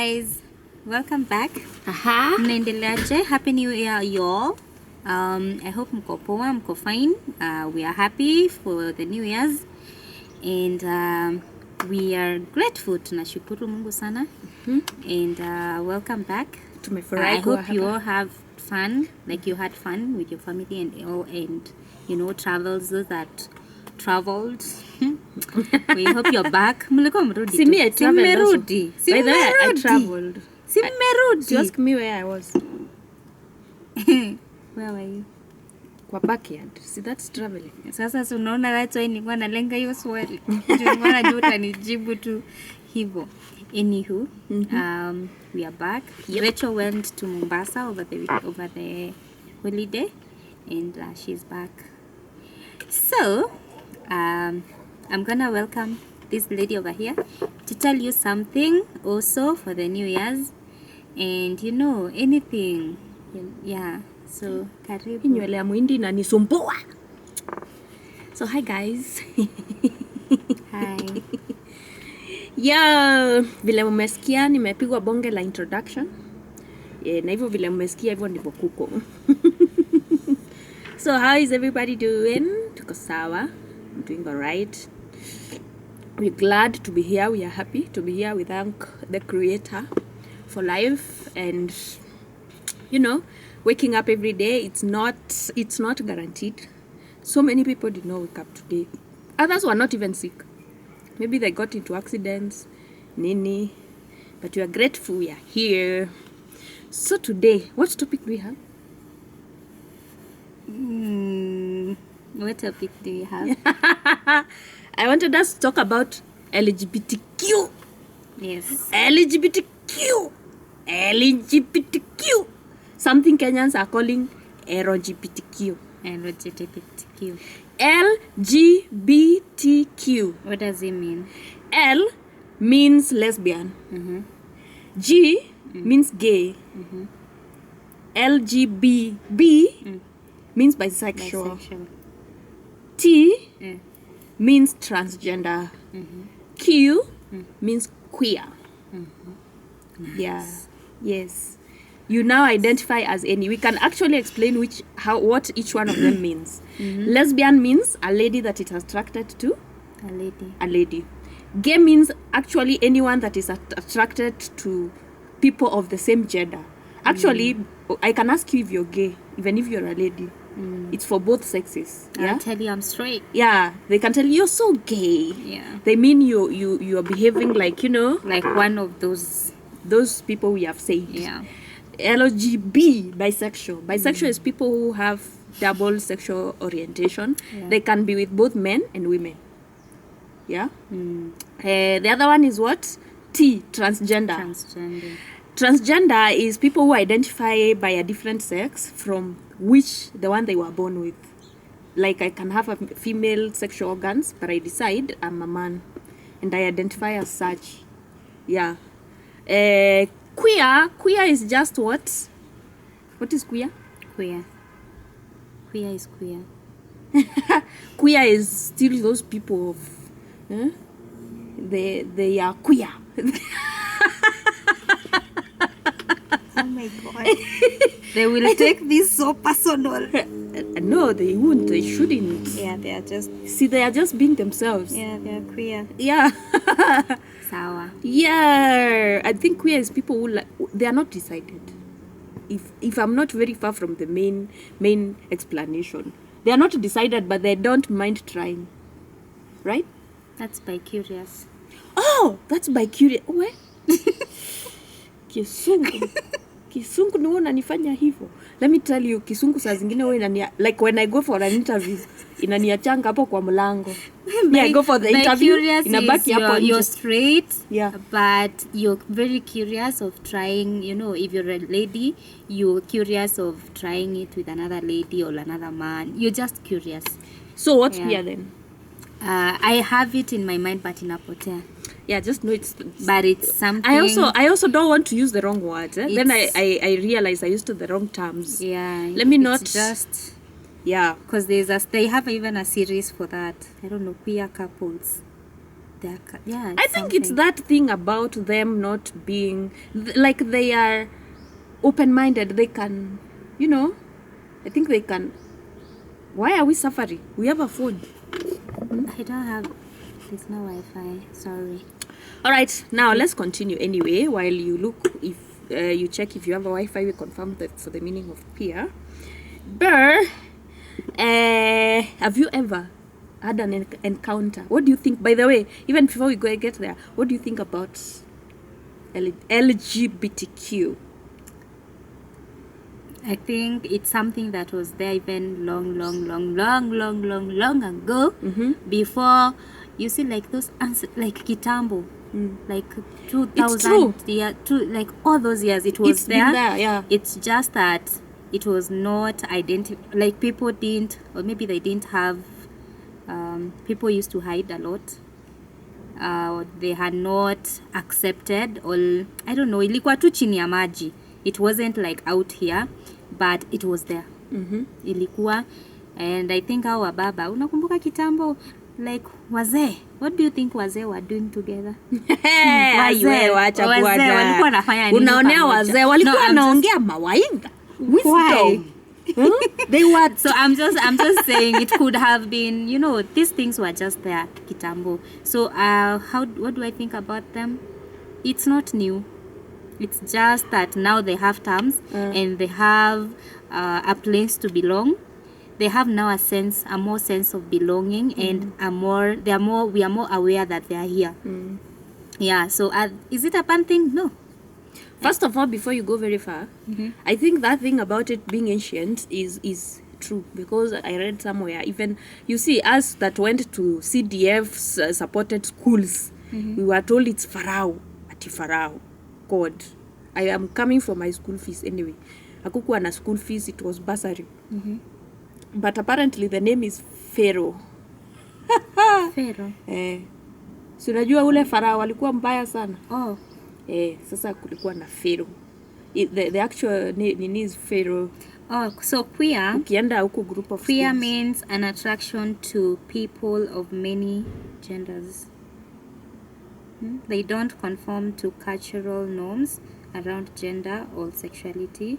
Guys, welcome back. Aha. Mnaendeleaje? Happy New Year y'all. I hope mko poa, mko fine. We are happy for the New Year's and we are grateful. Tunashukuru Mungu sana. And welcome back. Tumefurahi I hope you all have fun, like you had fun with your family and all, and travels, those that traveled. We hope you're back. Mlikuwa mrudi. See me, I traveled also. By the way, I traveled. Si mmerudi. You ask me where I was. Where were you? Kwa backyard. See, that's traveling. Sasa unaona watu nilikuwa nalenga hiyo swali. Nilikuwa najua utanijibu tu hivyo. Anywho, we are back. Yep. Rachel went to Mombasa over the holiday, and she's back. So, I'm gonna welcome this lady over here to tell you something also for the New Year's, and anything. Yeah. So, karibu. Nywele ya muhindi inanisumbua. So, hi guys. Hi. Yeah, vile mmesikia nimepigwa bonge la introduction. Na hivyo vile mmesikia hivyo ndivyo kuko. So, how is everybody doing? Tuko sawa. I'm doing all right. We're glad to be here. We are happy to be here. We thank the Creator for life, and waking up every day. It's not guaranteed. So many people did not wake up today. Others were not even sick. Maybe they got into accidents, nini. But we are grateful we are here. So today, what topic do we have? What topic do you have? I wanted us to talk about LGBTQ. Yes. LGBTQ. Something Kenyans are calling LGBTQ. LGBTQ. LGBTQ. What does it mean? L means lesbian. G means gay. LGBB means bisexual. T means transgender. Q means queer. Yeah. Yes. You now identify as any. We can actually explain what each one of them means. Lesbian means a lady that is attracted to a lady. Gay means actually anyone that is attracted to people of the same gender. Actually, I can ask you if you're gay, even if you're a lady. It's for both sexes. Yeah? I'll tell you I'm straight. Yeah, they can tell you you're so gay. Yeah. They mean you are behaving like like one of those people we have said. Yeah. LGB, bisexual. Bisexual is people who have double sexual orientation. Yeah. They can be with both men and women. Yeah. The other one is what? T, transgender. Transgender is people who identify by a different sex from the one they were born with. Like I can have a female sexual organs, but I decide I'm a man and I identify as such. Yeah. Queer is just what? What is queer? Queer is queer. Queer is still those people of they are queer. Oh my god. They will take this so personal. No, they won't. They shouldn't. Yeah, they are just being themselves. Yeah, they are queer. Yeah. Sawa. Yeah, I think queer is people who they are not decided. If I'm not very far from the main explanation, they are not decided, but they don't mind trying. Right? That's bi-curious. Oh, that's bi-curious. What? Kisungu ni unanifanya hivyo. Let me tell you, kisungu saa zingine wewe like when I go for an interview inaniachanga hapo kwa mlango. I go for the interview inabaki hapo. You're straight, yeah, but you're very curious of trying, if you're a lady, you're curious of trying it with another lady or another man. You're just curious. So what's queer then? I have it in my mind, but inapotea. Yeah, just know but it's something. I also don't want to use the wrong words. Then I realize I used the wrong terms. Yeah. Let me not just. Yeah. Because they have even a series for that. I don't know, queer couples. Yeah, I think it's that thing about them not being like they are open-minded. They can, I think they can. Why are we suffering? We have a phone. I don't have. There's no Wi-Fi. Sorry. All right, now let's continue anyway. While you look, if you check if you have a Wi-Fi, we confirm that for the meaning of peer. Burr, have you ever had an encounter? What do you think? By the way, even before we get there, what do you think about LGBTQ? I think it's something that was there even long ago. Before, you see, like those like kitambo, like 2000, like all those years, it was there. Been there, yeah. It's just that it was not like people didn't, or maybe they didn't have. People used to hide a lot. They had not accepted, or I don't know, ilikuwa tu chini ya maji. It wasn't like out here, but it was there. Ilikuwa, and I think our baba, unakumbuka kitambo, like wazee, what do you think wazee were doing together? Wazee wacha bwana. Walikuwa wanafanya nini? Unaonea wazee walikuwa wanaongea mawaidha. Wisdom. They were. So I'm just saying it could have been, these things were just there kitambo. So what do I think about them? It's not new. It's just that now they have terms and they have a place to belong. They have now a more sense of belonging, and we are more aware that they are here. Yeah. So is it a bad thing? No. First of all, before you go very far, I think that thing about it being ancient is true, because I read somewhere, even you see us that went to CDF supported schools, we were told it's Pharaoh, God. I am coming for my school fees anyway. Hakukuwa na school fees, it was bursary. But apparently the name is Pharaoh. Pharaoh. Si unajua ule Pharaoh alikuwa mbaya sana. Oh. Sasa kulikuwa na Pharaoh. The actual name is Pharaoh. Oh, so queer. Ukienda huko group of queer schools. means an attraction to people of many genders. They don't conform to cultural norms around gender or sexuality,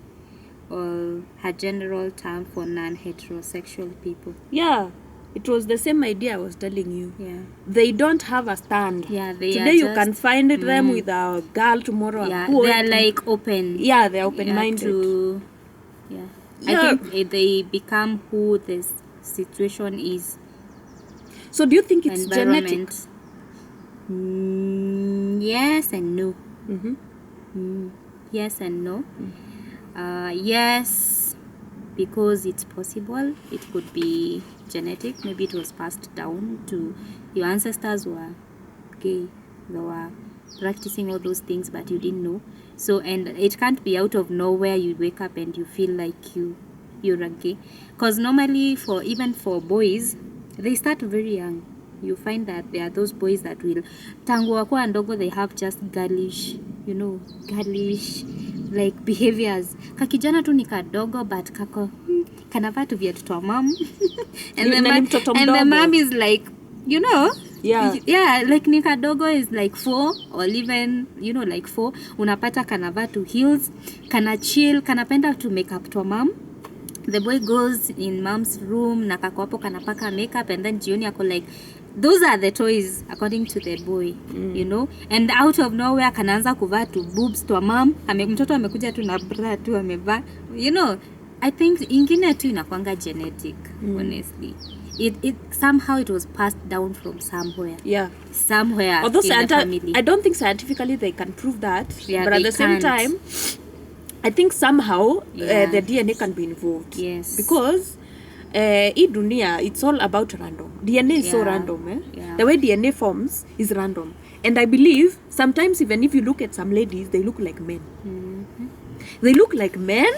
or a general term for non-heterosexual people. Yeah, it was the same idea I was telling you. Yeah. They don't have a stand. Yeah, they Today are you just, can find them with a girl, tomorrow yeah, a boy. they are like open. Yeah, they're open-minded. Yeah. Yeah. I think they become who this situation is. So do you think it's genetic? Environment. Yes and no. Yes and no. Yes, because it's possible. It could be genetic. Maybe it was passed down to your ancestors were gay. They were practicing all those things, but you didn't know. So, and it can't be out of nowhere. You wake up and you feel like you're a gay. Because normally, even for boys, they start very young. You find that there are those boys that will tangu wakuwa ndogo, they have just girlish like behaviors. Kakijana tu ni kadogo, but kako kanavaa tu viatu twa mom. And the mom is like, yeah, like ni kadogo is like 4 or even like 4. Unapata kanavaa tu heels, kana chill, kanapenda to make up twa mom. The boy goes in mom's room na kako hapo kanapaka makeup, and then jioni ako like, those are the toys according to the boy, and out of nowhere kanaanza kuvaa tu boobs to mom. Mtoto amekuja tu na bra tu amevaa. I think ingine tu inakwanga genetic. Honestly, it somehow it was passed down from somewhere. Yeah, somewhere. Although in the family. I don't think scientifically they can prove that. Yeah, but at the same time, I think somehow the DNA can be involved. Yes, because dunia, it's all about random. DNA is so random. The way DNA forms is random. And I believe sometimes even if you look at some ladies, they look like men. They look like men.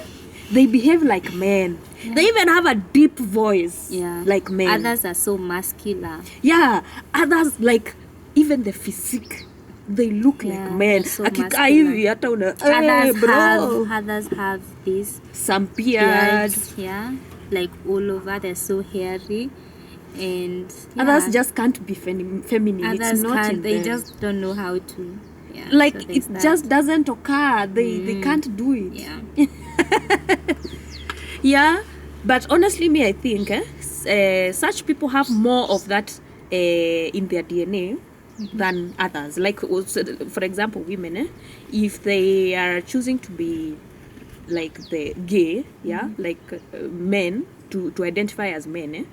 They behave like men. They even have a deep voice like men. Others are so muscular. Yeah. Others, like even the physique, they look like men. So others have this some beards. Like all over, they're so hairy. And Others just can't be feminine. others It's not can't. in They them. just don't know how to. Yeah, Like so there's it that. just doesn't occur. They can't do it. Yeah. Yeah, but honestly, me, I think such people have more of that in their DNA than others. Like, also, for example, women, if they are choosing to be like the gay, yeah, like men to identify as men,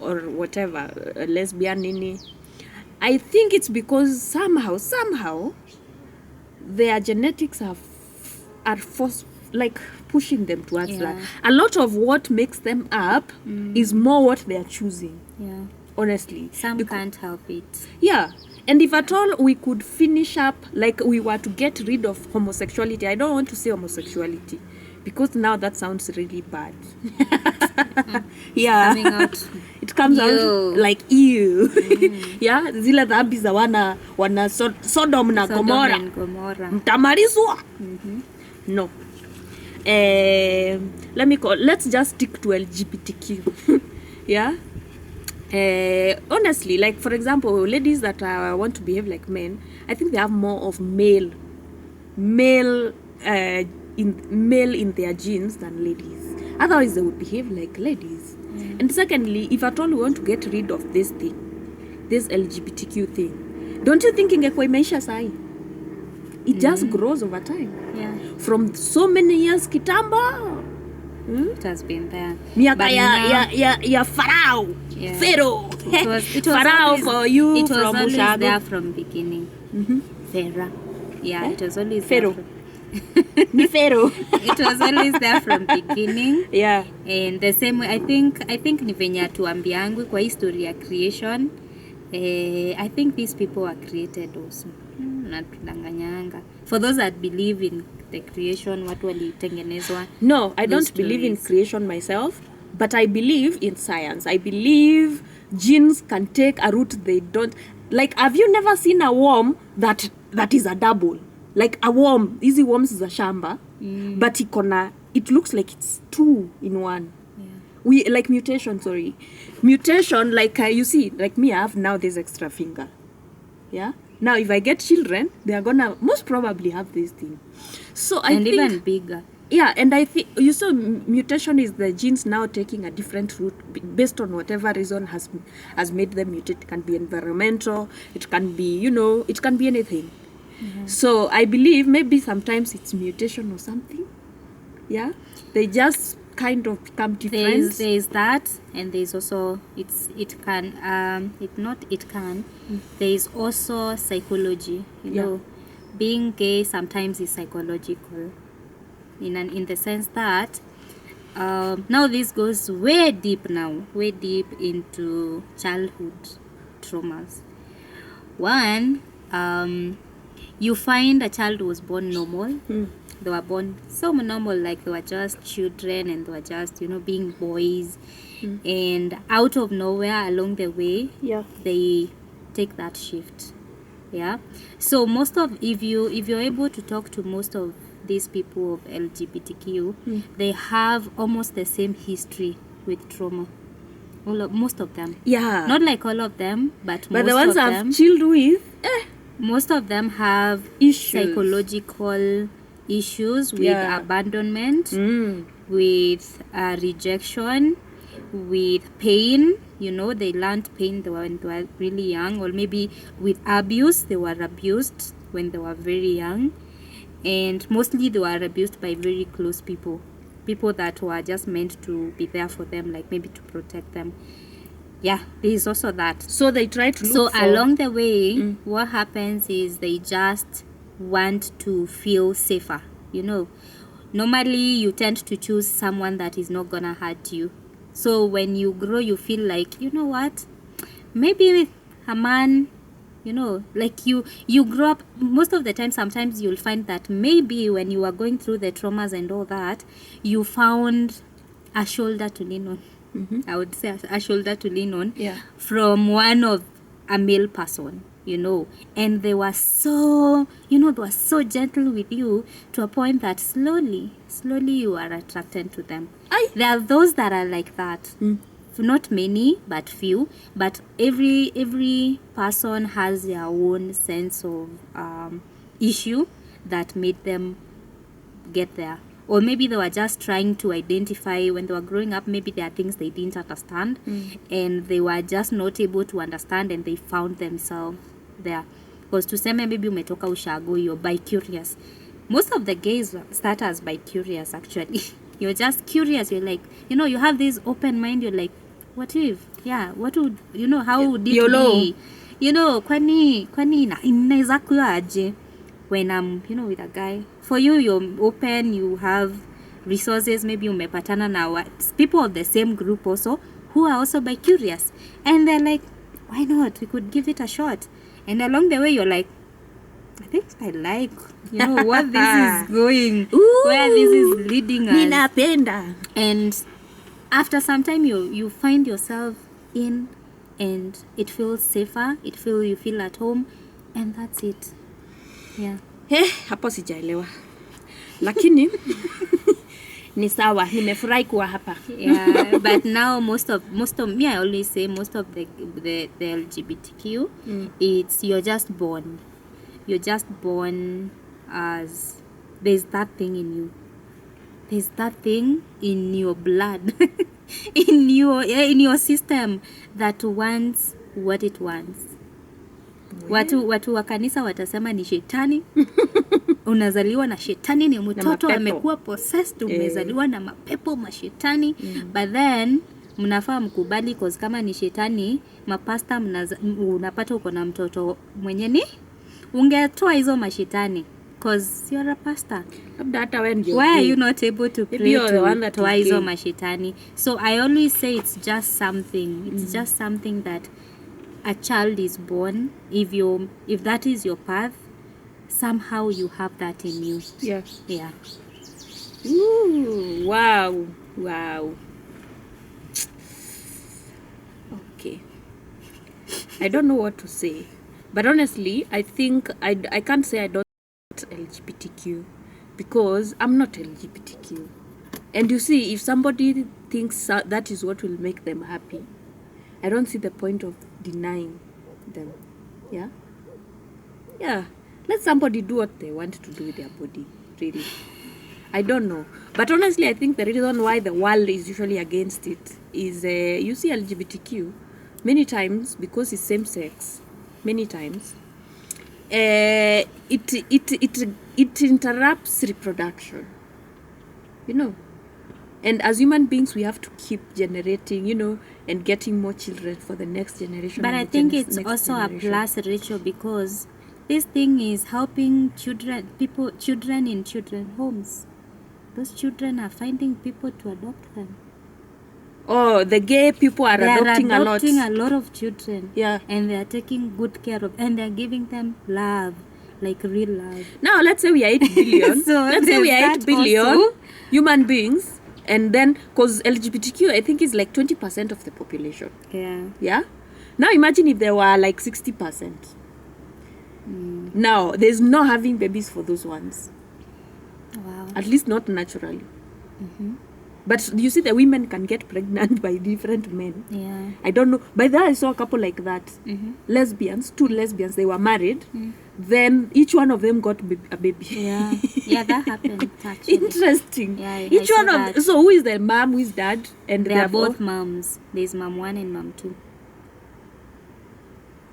or whatever, lesbian, nini, I think it's because somehow their genetics are forced, like pushing them towards that. A lot of what makes them up is more what they are choosing. Yeah. Honestly, Some can't help it. yeah. And if at all we could finish up, like we were to get rid of homosexuality, I don't want to say homosexuality because now that sounds really bad. Yeah, Coming out. it comes Ew. out like ew. Yeah, zile dhambi za wana Sodom na Sodom Gomorrah and Gomorrah. mtamalizwa. No. Let's just stick to LGBTQ. Yeah. Honestly, like for example, ladies that want to behave like men, I think they have more of male in their genes than ladies. Otherwise, they would behave like ladies. And secondly, if at all we want to get rid of this thing, this LGBTQ thing, don't you think ingekuwa imeisha sahi? It just grows over time. Yeah. From so many years kitambo. It has been there. Miaka But now- ya Pharaoh. Yeah. Pharaoh. It was Pharaoh always, for you it was from always Ushago. there from beginning. Pharaoh. Yeah, it was always Pharaoh. there. Ni Pharaoh. It was always there from beginning. Yeah. And the same way, I think ni venye tuambiangwi kwa history ya creation. I think these people were created also. Natudanganyanga. For those that believe in the creation, watu walitengenezwa. No, I Those don't believe in stories. creation myself, but I believe in science. I believe genes can take a route they don't. Like, have you never seen a worm that is a double? Like a worm, easy worms is a shamba, but it looks like it's two in one. We like mutation, like you see, like me, I have now this extra finger. Yeah. Now, if I get children, they are gonna most probably have this thing. So I think, even bigger. yeah, and I think you saw mutation is the genes now taking a different route based on whatever reason has made them mutate. It can be environmental, it can be it can be anything. So I believe maybe sometimes it's mutation or something. Yeah, they just kind of become different. There's that, and there's also there is also psychology. You know, being gay sometimes is psychological, in the sense that now this goes way deep into childhood traumas. One, you find a child was born normal. They were born so normal, like they were just children and they were just, being boys. And out of nowhere, along the way, they take that shift. Yeah. So if you're able to talk to most of these people of LGBTQ, they have almost the same history with trauma. Most of them. Yeah. Not like all of them, but most the ones of them. I've chilled with, Most of them have issues. Psychological issues with abandonment, with rejection, with pain. They learned pain when they were really young, or maybe with abuse. They were abused when they were very young, and mostly they were abused by very close people that were just meant to be there for them, like maybe to protect them. Yeah, there is also that. So they try to look for... along the way, what happens is they just want to feel safer. Normally you tend to choose someone that is not gonna hurt you. So when you grow, you feel like, what, maybe a man, like you grow up. Most of the time, sometimes you'll find that maybe when you are going through the traumas and all that, you found a shoulder to lean on. I would say a shoulder to lean on from one of a male person, and they were so, they were so gentle with you to a point that slowly you are attracted to them. There are those that are like that not many but few, but every person has their own sense of issue that made them get there. Or maybe they were just trying to identify when they were growing up, maybe there are things they didn't understand and they were just not able to understand and they found themselves there. Because tuseme maybe umetoka ushago, you're bi-curious. Most of the gays start as bi-curious actually. You're just curious, you're like, you have this open mind, you're like, what if? Yeah, what would, how would it be? Kwani inaweza kuwa aje? When I'm, with a guy, for you, you're open, you have resources, maybe umepatana na people of the same group also, who are also bi-curious. And they're like, why not? We could give it a shot. And along the way, you're like, I think I like, what this is going, where this is leading us. Ninapenda. And after some time, you find yourself in, and it feels safer, you feel at home, and that's it. Yeah. Hapo sijaelewa. Lakini ni sawa, nimefurahi kuwa hapa. Yeah, but now most of me, I always say most of the LGBTQ, it's you're just born as there's that thing in you. There's that thing in your blood, in your system that wants what it wants. Watu wa kanisa watasema ni shetani. Unazaliwa na shetani, ni mtoto amekuwa possessed, umezaliwa na mapepo mashetani. But then mnafaa mkubali, cause kama ni shetani, mapasta unapata uko na mtoto mwenye ni ungetoa hizo mashetani, cause you're a pastor. Labda hata wewe ndio. Why are you not able to pray to toa hizo mashetani? So I always say it's just something. It's just something that a child is born. If that is your path, somehow you have that in you. Yeah. Yeah. Ooh, wow. Okay. I don't know what to say, but honestly, I think I can't say I don't LGBTQ because I'm not LGBTQ. And you see, if somebody thinks that is what will make them happy, I don't see the point of denying them. Yeah? Let somebody do what they want to do with their body, really. I don't know. But honestly, I think the reason why the world is usually against it is, you see LGBTQ, many times, because it's same sex, many times, it interrupts reproduction. And as human beings, we have to keep generating, and getting more children for the next generation. But I think it's also a plus, Rachel, because this thing is helping children in children's homes. Those children are finding people to adopt them. Oh, the gay people are adopting a lot. They're adopting a lot of children. Yeah. And they're taking good care of, and they're giving them love, like real love. Now, let's say we are 8 billion. Let's say we are 8 billion also human beings. And then, because LGBTQ, I think, is like 20% of the population. Yeah? Now, imagine if there were like 60%. Now, there's no having babies for those ones. Wow. At least not naturally. But you see, the women can get pregnant by different men. Yeah. I don't know. By that, I saw a couple like that. Lesbians, 2 lesbians, they were married. Then each one of them got a baby. Yeah. Yeah, that happened actually. Interesting. Yeah, each one of them. So who is the mom, who is dad? And they are both moms. There's mom 1 and mom 2.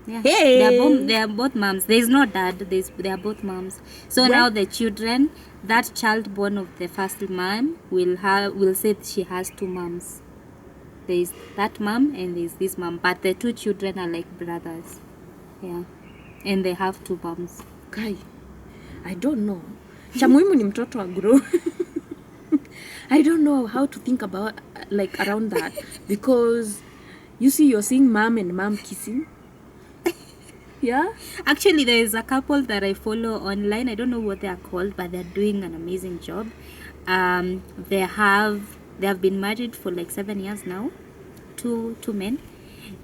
Yeah. Hey. They are both moms. There's no dad. They are both moms. So now the children, that child born of the first mom will say she has 2 moms. There's that mom and there's this mom, but the 2 children are like brothers. Yeah. And they have 2 moms. Kai, I don't know. Cha muhimu ni mtoto agro. I don't know how to think about like around that, because you see, you're seeing mom and mom kissing. Yeah. Actually, there is a couple that I follow online. I don't know what they are called, but they're doing an amazing job. They have been married for like 7 years now, two men,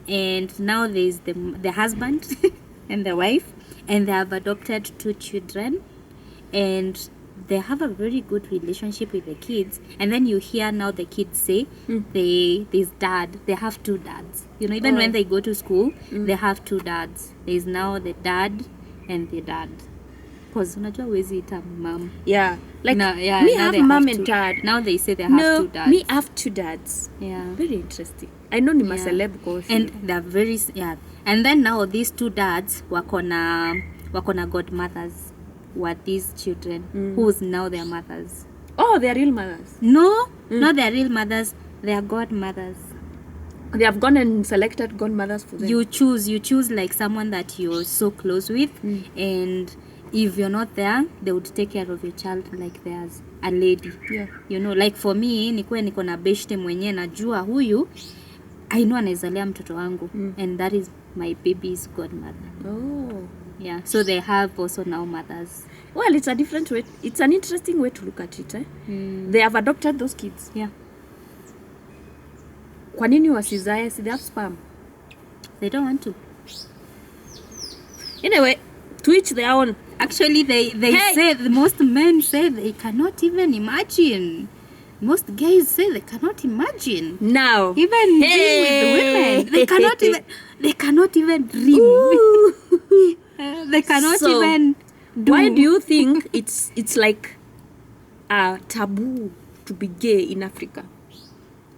and now there's the husband and the wife, and they have adopted 2 children, and they have a very good relationship with the kids, and then you hear now the kids say they have two dads. You know, even when they go to school, they have two dads. There's now the dad and the dad. Because unajua huwezi ita mom. Yeah. Like No, yeah, me now have they mom have and two. dad. Now they say they have two dads. Me have two dads. Yeah. Very interesting. I know ni Yeah. celeb kwa And they're very and then now these two dads wakona godmothers were these children who's now their mothers. Oh, they are real mothers. No, not their real mothers, they are godmothers. They have gone and selected godmothers for them. You choose like someone that you're so close with, and if you're not there, they would take care of your child like there's a lady. Yeah. You know, like for me, niko na beshte mwenye najua huyu I know anaizalia mtoto wangu, and that is my baby's godmother. Oh. Yeah, so they have also now mothers. Well, it's a different way. It's an interesting way to look at it. They have adopted those kids. Yeah. Kwa nini wasizae? Si they have sperm? They don't want to. Anyway, to each their own. Actually, they say, most men say they cannot even imagine. Most gays say they cannot imagine. Now. Even being with women. They cannot even dream. They cannot So, even do. Why do you think it's like a taboo to be gay in Africa?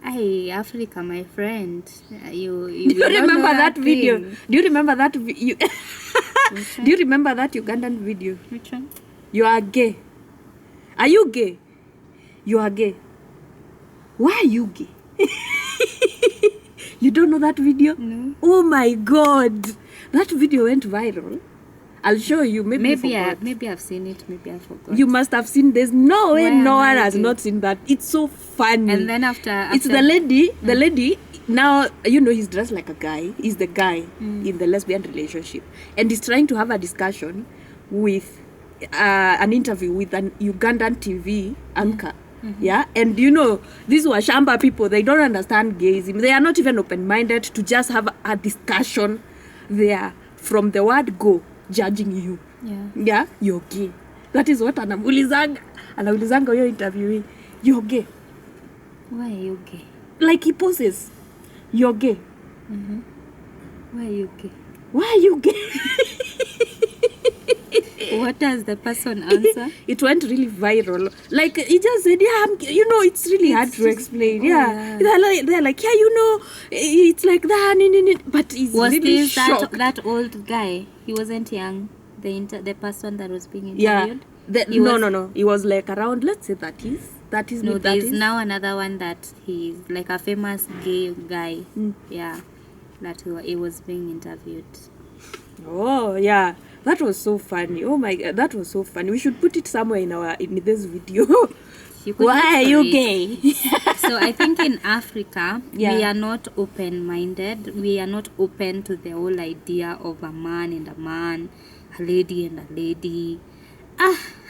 Hey, Africa, my friend. You Do you remember that video? Do you remember that Do you remember that Ugandan video? Which one? You are gay. Are you gay? You are gay. Why are you gay? You don't know that video? No. Oh my God. That video went viral. I'll show you. Maybe I've seen it. Maybe I forgot. you must have seen. There's no way Where no am one I has gay? not seen that. It's so funny. And then after It's the lady. The lady. Now, you know, he's dressed like a guy. He's the guy in the lesbian relationship. And he's trying to have a discussion with an interview with an Ugandan TV anchor. Yeah, and you know, these were Shamba people. They don't understand gayism. They are not even open-minded to just have a discussion. They are, from the word go, judging you. Yeah, you're gay. That is what anaulizanga huyo interviewee. You're gay. Why are you gay? Like he poses. You're gay. Why are you gay? Why are you gay? What does the person answer? It went really viral. Like he just said, yeah, you know, it's really hard to explain. Yeah. They're like, yeah, you know, it's like that. But he's Was really this shocked. that old guy? He wasn't young. The person that was being Yeah. interviewed. No. He was like around, let's say 30s. No, mid there's 30s. now another one that he's like a famous gay guy. Yeah, that he was being interviewed. Oh, yeah. That was so funny. Oh my God, that was so funny. We should put it somewhere in this video. You could Why look are for you it. gay? So I think in Africa, Yeah. we are not open-minded. We are not open to the whole idea of a man, a lady and a lady.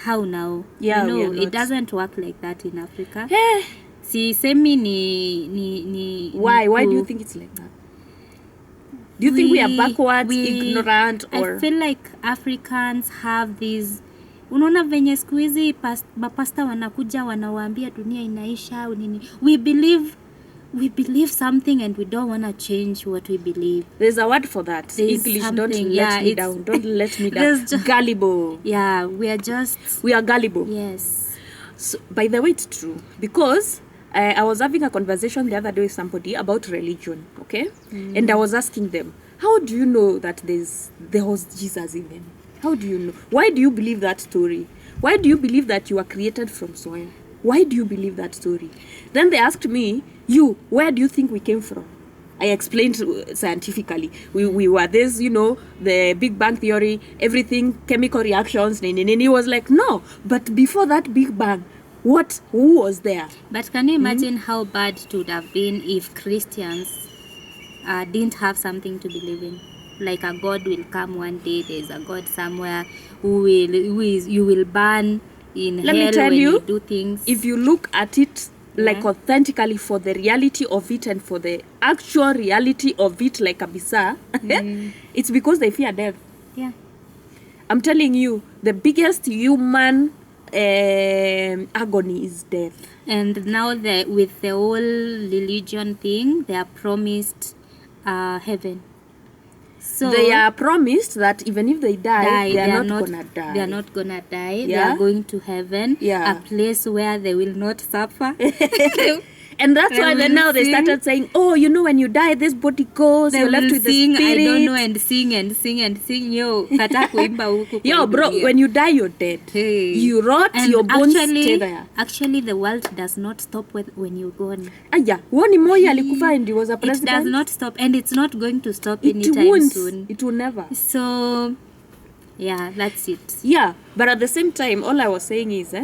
How now? Yeah, you we know, are it not. doesn't work like that in Africa. Eh, Si semi ni Why? Why do you think it's like that? Do you think we are backwards, ignorant, or? I feel like Africans have these. Unaona venye siku hizi mapasta wanakuja wanawaambia dunia inaisha au nini. We believe something and we don't want to change what we believe. There's a word for that. There's English, don't something, let me down. Don't let me down. There's Gullible. Yeah, We are gullible. yes. So, by the way, it's true. Because I was having a conversation the other day with somebody about religion, okay? And I was asking them, how do you know that there was Jesus even? How do you know? Why do you believe that story? Why do you believe that you were created from soil? Why do you believe that story? Then they asked me, where do you think we came from? I explained scientifically. We were this, you know, the Big Bang Theory, everything, chemical reactions. And he was like, no. But before that Big Bang, who was there? But can you imagine how bad it would have been if Christians didn't have something to believe in? Like a God will come one day. There's a God somewhere you will burn in Let me hell tell when you, you do things. If you look at it like Yeah. authentically for the reality of it and for the actual reality of it, like Abisa, it's because they fear death. Yeah. I'm telling you, the biggest human agony is death. And now with the whole religion thing, they are promised heaven. So They are promised that even if they die, they are not gonna die. They are not gonna die. Yeah. They are going to heaven, Yeah. a place where they will not suffer. And that's why then now they started saying, oh, you know, when you die, this body goes, you're left with sing, the spirit. I don't know, and sing and sing and sing. Yo, kata kuimba huku kwa Yo, bro, dunia. when you die, you're dead. Hey. You rot, And your bones stay there. Actually, the world does not stop when you're gone. Aya, woni Moi alikufa and he was a It president. does not stop, and it's not going to stop It anytime won't. soon. It will never. So, yeah, that's it. Yeah, but at the same time, all I was saying is,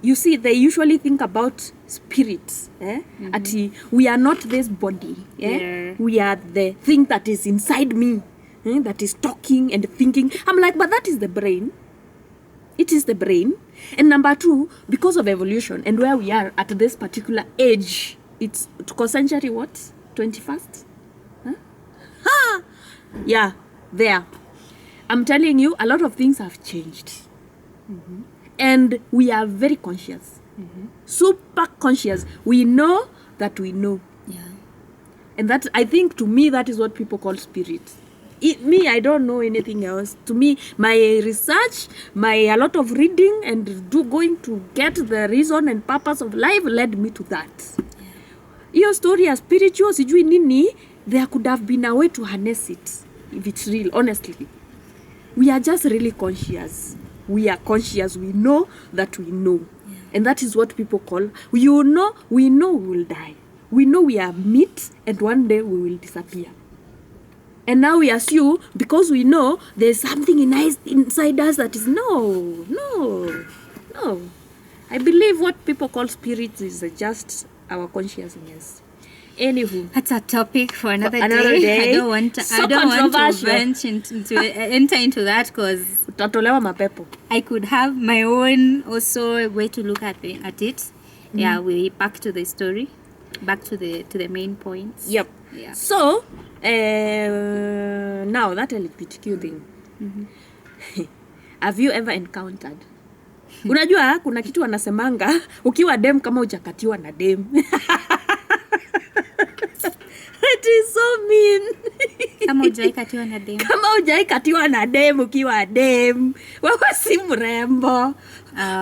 you see, they usually think about spirits. Ati, we are not this body. Yeah. We are the thing that is inside me, that is talking and thinking. I'm like, but that is the brain. It is the brain. And number two, because of evolution and where we are at this particular age, it's century what? 21st? Ha! Yeah, there. I'm telling you, a lot of things have changed. And we are very conscious. Super conscious. We know that we know. Yeah. And that, I think, to me, that is what people call spirit. Me, I don't know anything else. To me, my research, a lot of reading and going to get the reason and purpose of life led me to that. Your story as spiritual, sijui nini, there could have been a way to harness it, if it's real, honestly. We are just really conscious. We are conscious. We know that we know. Yeah. And that is what people call, we know we will die. We know we are meat and one day we will disappear. And now we assume, because we know there's something inside us that is no. I believe what people call spirits is just our consciousness. Anywho, that's a topic for another day. I don't want to enter into that because utatolewa mapepo. I could have my own also way to look at it. Yeah, we back to the story, back to the main points. Yep. Yeah. So now that LGBTQ thing, have you ever encountered? Unajua kuna kitu wanasemanga ukiwa dem kama hujakatiwa na dem. It is so mean. Kama hujaikatiwa na dem. Kama hujaikatiwa na dem ukiwa dem, wewe si mrembo.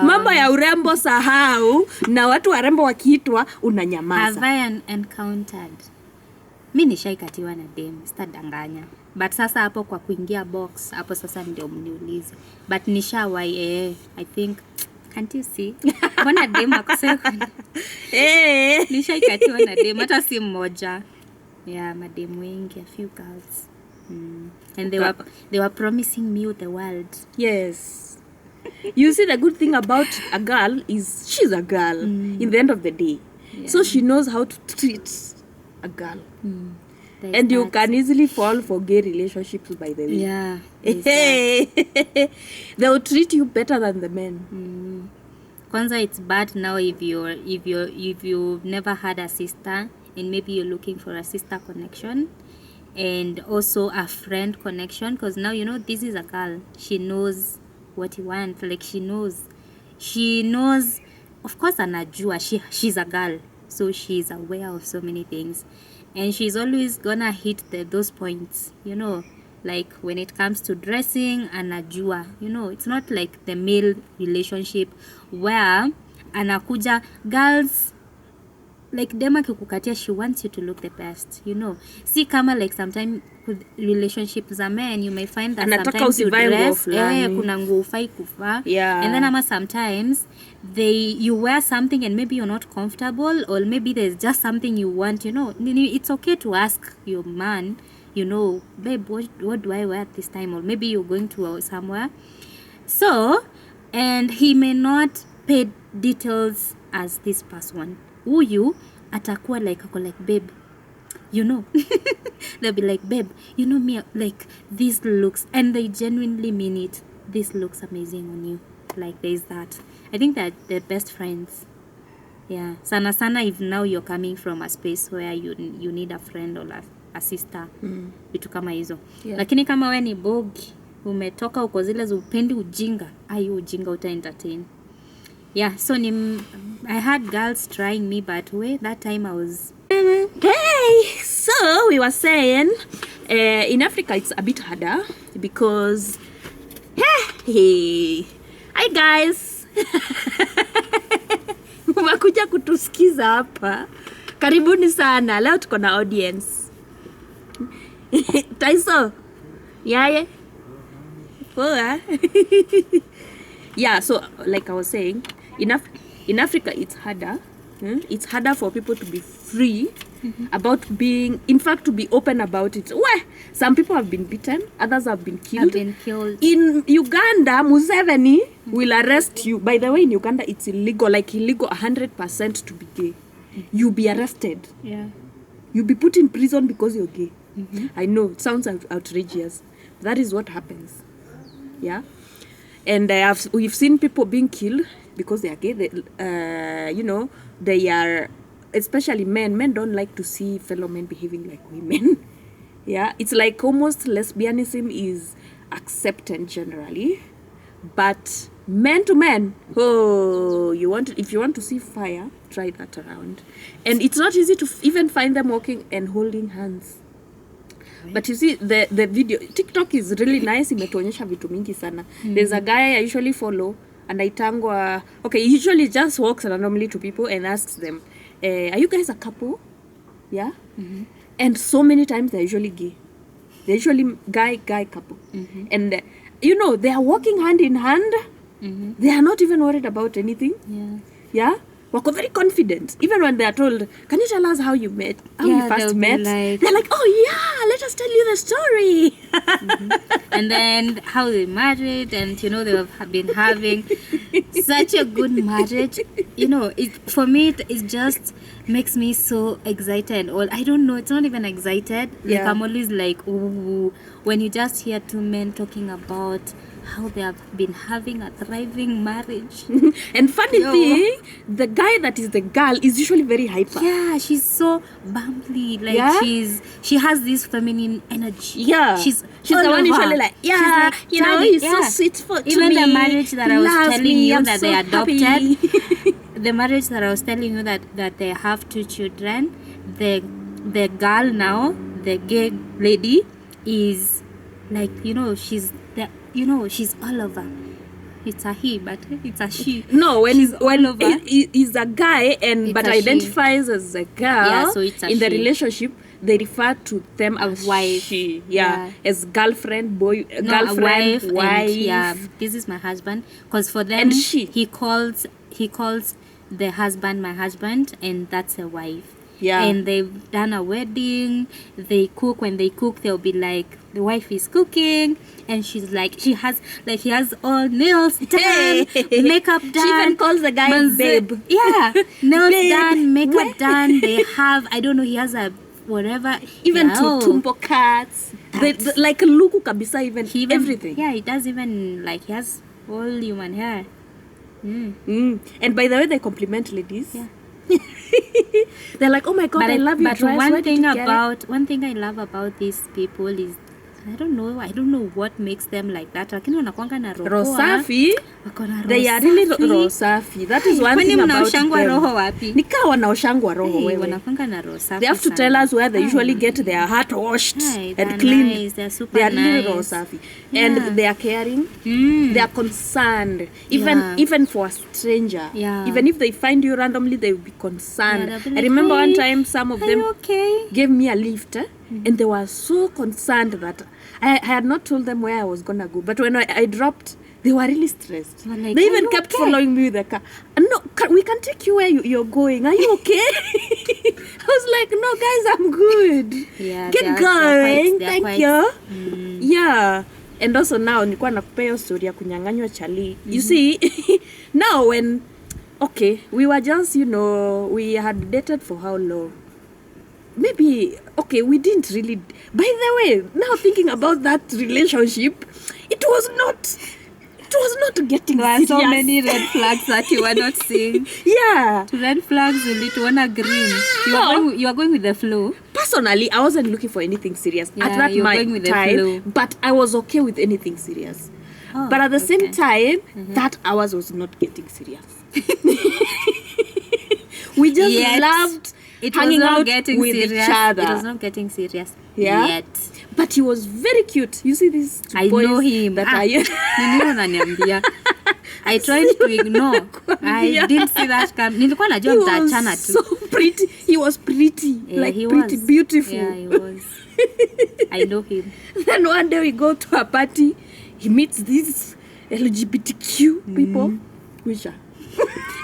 Mambo ya urembo sahau, na watu warembo wakiitwa unanyamaza. Have I encountered? Mimi nishaikatiwa na dem, sitadanganya. But sasa hapo kwa kuingia box, hapo sasa ndio mniulize. But nishawahi I think, can't you see? Mbona dem akosea? Nishaikatiwa na dem, hata si mmoja. Yeah, madem wengi, a few girls. And they were promising me the world. Yes. You see, the good thing about a girl is she's a girl in the end of the day. Yeah. So she knows how to treat a girl. And you can easily fall for gay relationships, by the way. Yeah. They will treat you better than the men. Kwanza, it's bad now if you've never had a sister and maybe you're looking for a sister connection and also a friend connection, because now you know this is a girl. She knows what you want. Like she knows. Of course, anajua. She's a girl, so she's aware of so many things. And she's always gonna hit those points, you know, like when it comes to dressing, anajua, you know, it's not like the male relationship where anakuja girls, like dema kikukatia, she wants you to look the best, you know. See kama like sometimes with relationships za men, you may find that sometimes you dress, kuna nguo ufai kuvaa. Yeah. And then sometimes you wear something and maybe you're not comfortable, or maybe there's just something you want, you know. It's okay to ask your man, you know, babe, what do I wear at this time? Or maybe you're going to somewhere. So, and he may not pay details as this person. Huyu atakuwa like babe, you know. They'll be like, babe, you know me, like this looks, and they genuinely mean it. This looks amazing on you. Like there's that. I think that they're best friends. Yeah. Sana if now you're coming from a space where you need a friend or a sister. Vitu kama hizo. Yeah. Lakini kama we ni bogi, umetoka uko zile upendi ujinga, ayo ujinga uta entertain. Yeah, so I had girls trying me, but that time I was... Okay, so we were saying in Africa it's a bit harder because hey, hi guys. Umekuja kutusikiza hapa. Karibuni sana. Leo tuko na audience. Taiso. Yaye. Poa. Yeah, so like I was saying, in Africa it's harder. It's harder for people to be free about being, in fact, to be open about it. Well, some people have been beaten, others have been killed. In Uganda, Museveni will arrest you. By the way, in Uganda, it's illegal, like illegal 100% to be gay. You'll be arrested. Yeah. You'll be put in prison because you're gay. I know, it sounds outrageous. That is what happens. Yeah. And we've seen people being killed because they are gay. They are, especially men. Men don't like to see fellow men behaving like women. Yeah, it's like almost lesbianism is accepted generally, but men to men, if you want to see fire, try that around. And it's not easy to even find them walking and holding hands. But you see, the video, TikTok is really nice. Imetuonyesha vitu mingi sana. There's a guy I usually follow, and he usually just walks randomly to people and asks them, are you guys a couple? Yeah? And so many times they're usually gay. They're usually guy couple. And they are walking hand in hand. They are not even worried about anything. Yeah? Wako very confident. Even when they are told, can you tell us how you met? How you first met? They're like, oh yeah, let us tell you the story. And then how they married, and they have been having such a good marriage. For me, it just makes me so excited. Or I don't know, it's not even excited. Like I'm always like, ooh, when you just hear two men talking about how they have been having a thriving marriage. And funny thing, the guy that is the girl is usually very hyper. Yeah, she's so bumbly. Like she has this feminine energy. Yeah, she's the one usually like, he's so sweet to me. Even the marriage that I was telling you that they adopted, the marriage that I was telling you that they have 2 children, the girl now, the gay lady, is like, she's all over. It's a he, but it's a she. No, when he's a guy but identifies as a girl, so it's in the relationship, they refer to them as wife. She, as girlfriend, girlfriend, wife. This is my husband. Because for them, and he calls the husband my husband, and that's a wife. Yeah. And they've done a wedding. They cook. When they cook, they'll be like, the wife is cooking, and she's like, he has all nails done, makeup done. She even calls the guy babe. Yeah, nails done, makeup done. They have, I don't know, he has a whatever. Even tumbo cuts. Like luku kabisa, even everything. Yeah, he does even like he has all human hair. And by the way, they compliment ladies. Yeah. They're like, oh my god, I love you. But one thing I love about these people is I don't know what makes them like that. Lakini wanakuanga na roho safi. They are really roho safi. That is one thing about them. Roho wapi? Nika wanaoshangwa roho wewe. Wanakuanga na roho safi. They have to tell us where they usually get their heart washed and cleaned. Nice. They're super they are nice. Really roho safi. And they are caring. They are concerned. Even for a stranger. Yeah. Even if they find you randomly, they will be concerned. Yeah, be like, I remember one time some of them okay? gave me a lift. And they were so concerned that I had not told them where I was gonna go. But when I dropped, they were really stressed. Like, they even kept following me with the car. No, we can take you where you're going. Are you okay? I was like, no, guys, I'm good. Yeah, get going. Thank you. Yeah. And also now, nilikuwa nakupea story ya kunyang'anywa chali. You see, now when, we were just, we had dated for how long? Maybe, we didn't really. By the way, now thinking about that relationship, it was not getting there are so many red flags that you were not seeing. Yeah. To red flags, you need to want green. You are going with the flow. personally, I wasn't looking for anything serious at Yeah, that you're going with the time, flow. but I was okay with anything serious. Oh, But at the same okay. time, that ours was not getting serious. We just Yet, loved it was hanging not out getting with serious. each other. It was not getting serious. Yeah? Yet. But he was very cute. You see these I boys know him. that Ah, are nini unaniambia? I tried to ignore. I didn't see that come. Nilikuwa najua he mtaachana was tu. so pretty. He was pretty. Yeah, like he pretty was. beautiful. Yeah, he was. I know him. Then one day we go to a party. He meets these LGBTQ people. Which are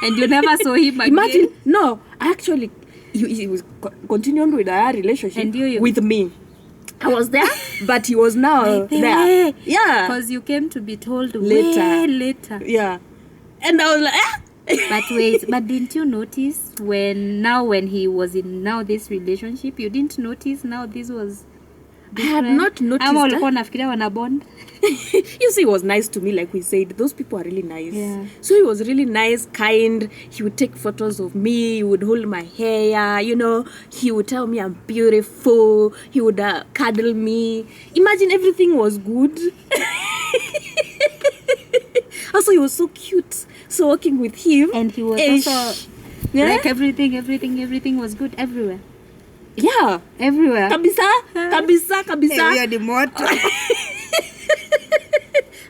And you never saw him again. imagine, no, actually, he was continuing with our relationship And you- with me. I was there, but he was now By the there. way, Yeah. Because you came to be told Later. way later. Yeah. And I was like, But wait, but didn't you notice when he was in now this relationship, you didn't notice now this was I had different? not noticed Ama that. ulikuwa unafikiria wana bond? You see, he was nice to me, like we said. Those people are really nice. Yeah. So he was really nice, kind. He would take photos of me. He would hold my hair, you know. He would tell me I'm beautiful. He would cuddle me. Imagine everything was good. Also, he was so cute. So working with him. And he was Ish. also Yeah? like everything was good everywhere. Yeah. Everywhere. Kabisa. Hiyo ni moto.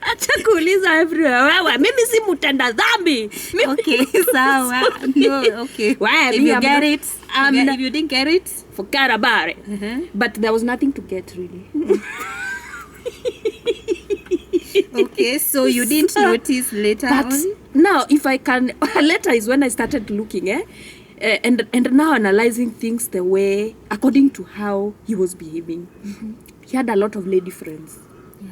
Acha kuuliza everywhere. Wewe, mimi si mtenda dhambi. Okay, sawa. No, okay. Why, If me, you I'm get not- it, I'm not- if you didn't get it, Forget about it. But there was nothing to get, really. okay, so you didn't notice later But on. now, if I can, later is when I started looking, and now analyzing things the way, according to how he was behaving. He had a lot of lady friends. Yeah.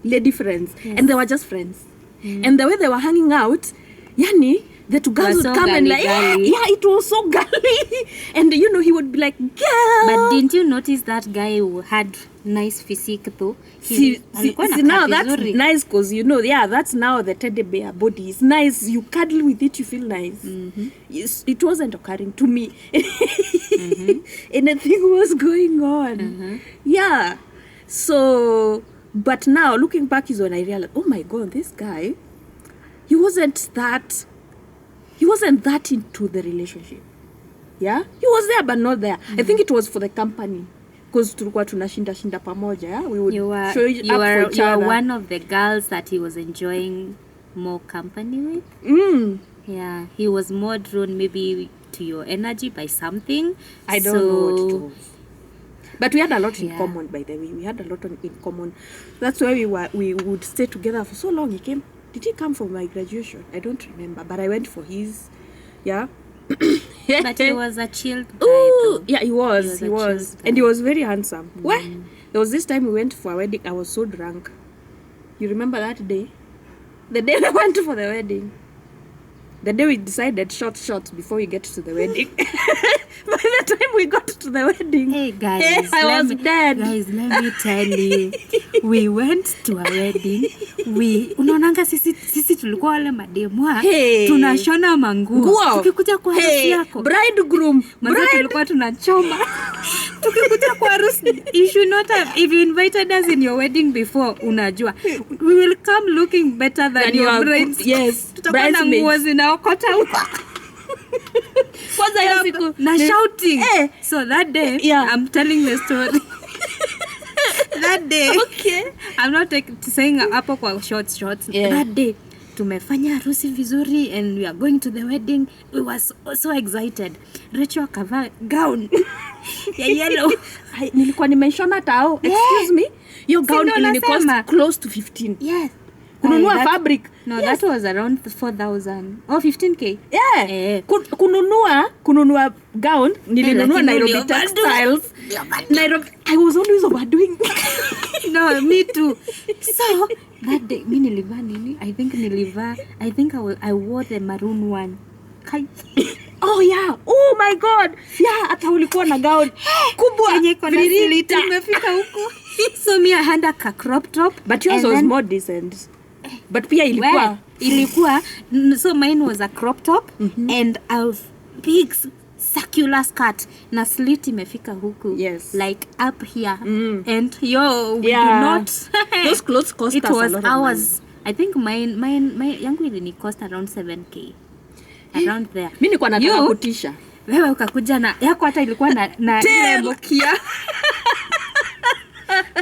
Lady friends. Yes. And they were just friends. And the way they were hanging out, yani, the two girls would so come and like, yeah, gully. it was so gully. And you know, he would be like, girl. But didn't you notice that guy who had nice physique though? See, alikuwa na now kaa that's vizuri. nice because you know, yeah, that's now the teddy bear body. It's nice. You cuddle with it, you feel nice. Yes, it wasn't occurring to me. Anything was going on. Yeah. So, but now looking back is when I realized, oh my God, this guy, he wasn't that into the relationship. Yeah, he was there but not there. I think it was for the company. Because tulikuwa tunashinda pamoja, yeah? We would You were show up for each other. one of the girls that he was enjoying more company with. Yeah, he was more drawn maybe to your energy by something. I don't know what it So, was. But we had a lot in Yeah. common, by the way. We had a lot in common. That's why we would stay together for so long. Did he come for my graduation? I don't remember. But I went for his. Yeah. But he was a chilled guy. Ooh, though. yeah, he was. He He was a was. chill And he was very handsome. Where? There was this time we went for a wedding. I was so drunk. You remember that day? The day we went for the wedding. The day we decided shots before we get to the wedding. By the time we got to the wedding, Hey guys, I was dead. Guys, let me tell you, we went to a wedding. Unaonanga sisi tulikuwa wale mademwa, Hey. tunashona manguo. Nguo. Tukikuja kwa harusi yako. Bridegroom. Maza tulikuwa tunachoma. Tukikuja kwa harusi, you should not have, if you invited us in your wedding before, unajua. We will come looking better than your brides. Yes. Tutakuwa na nguo zinaokota huko. Kwanza hiyo siku Na shouting. Eh. So that day, Yeah. I'm telling the story. That day, Okay. I'm not saying hapo kwa shots. Yeah. That day, tumefanya harusi vizuri and we are going to the wedding. We were so excited. Rachel akavaa gown ya yellow. Nilikuwa nimeshona tao. Excuse me. Your gown ndio ilinicost nasema. close to 15. Yes. Kununua That- fabric. No, Yes. that was around 4,000 or 15K. Yeah. Eh. Kununua gown nilinunua Lakini Nairobi ulioverdo. Textiles. Nairobi, I was always overdoing. No, me too. So that day, mi nilivaa nini? I think I wore the maroon one. Kai. Oh yeah. Oh my God. Yeah, hata ulikuwa na gown kubwa. Yenye iko na Viririta. slit, imefika huko. So me I had a crop top. But yours and was then- more decent. But pia ilikuwa so mine was a crop top and a big circular skirt na slit imefika huku. Yes. Like up here. And we do not. Those clothes cost it us was a lot ours. of money. I think mine yangu ilini cost around 7K. Around there. Mimi nilikuwa nataka kutisha. Wewe ukakuja na yako hata ilikuwa na bokia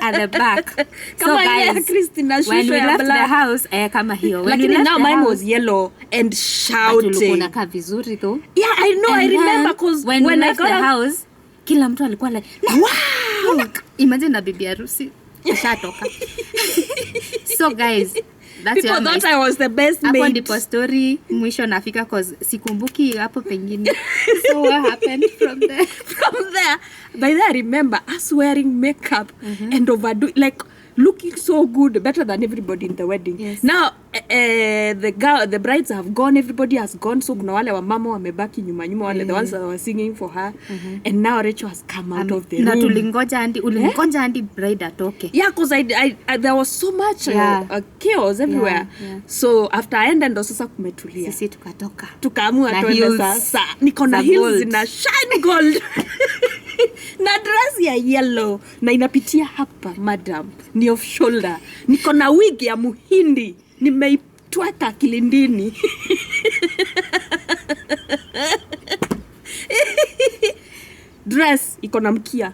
at the back. So guys, when we left the house, kama hiyo. When we left now mine was yellow and shouting. Tulikuwa nakaa vizuri though. Yeah, I know. And I remember because when we left the house, kila mtu alikuwa like, wow! Imagine na bibi harusi ishatoka. So guys, that's people thought I was the best mate. Hapo ndipo story mwisho nafika cause sikumbuki hapo pengine. So what happened from there? From there, by there I remember us wearing makeup and overdo like looking so good, better than everybody in the wedding. Yes. Now the brides have gone, everybody has gone, so kuna wale wa mama wamebaki nyuma wale the ones that were singing for her, and now Rachel has come out of the room. Na ulingoja andi bride atoke. Yeah, because I there was so much chaos everywhere. Yeah. So after enda ndo sasa kumetulia. Sisi tukatoka. Tukaamua tuende sasa. Niko na heels na shine gold. Na dress ya yellow na inapitia hapa madam, ni off shoulder. Niko na wig ya muhindi nimeitweka kilindini. Dress iko na mkia.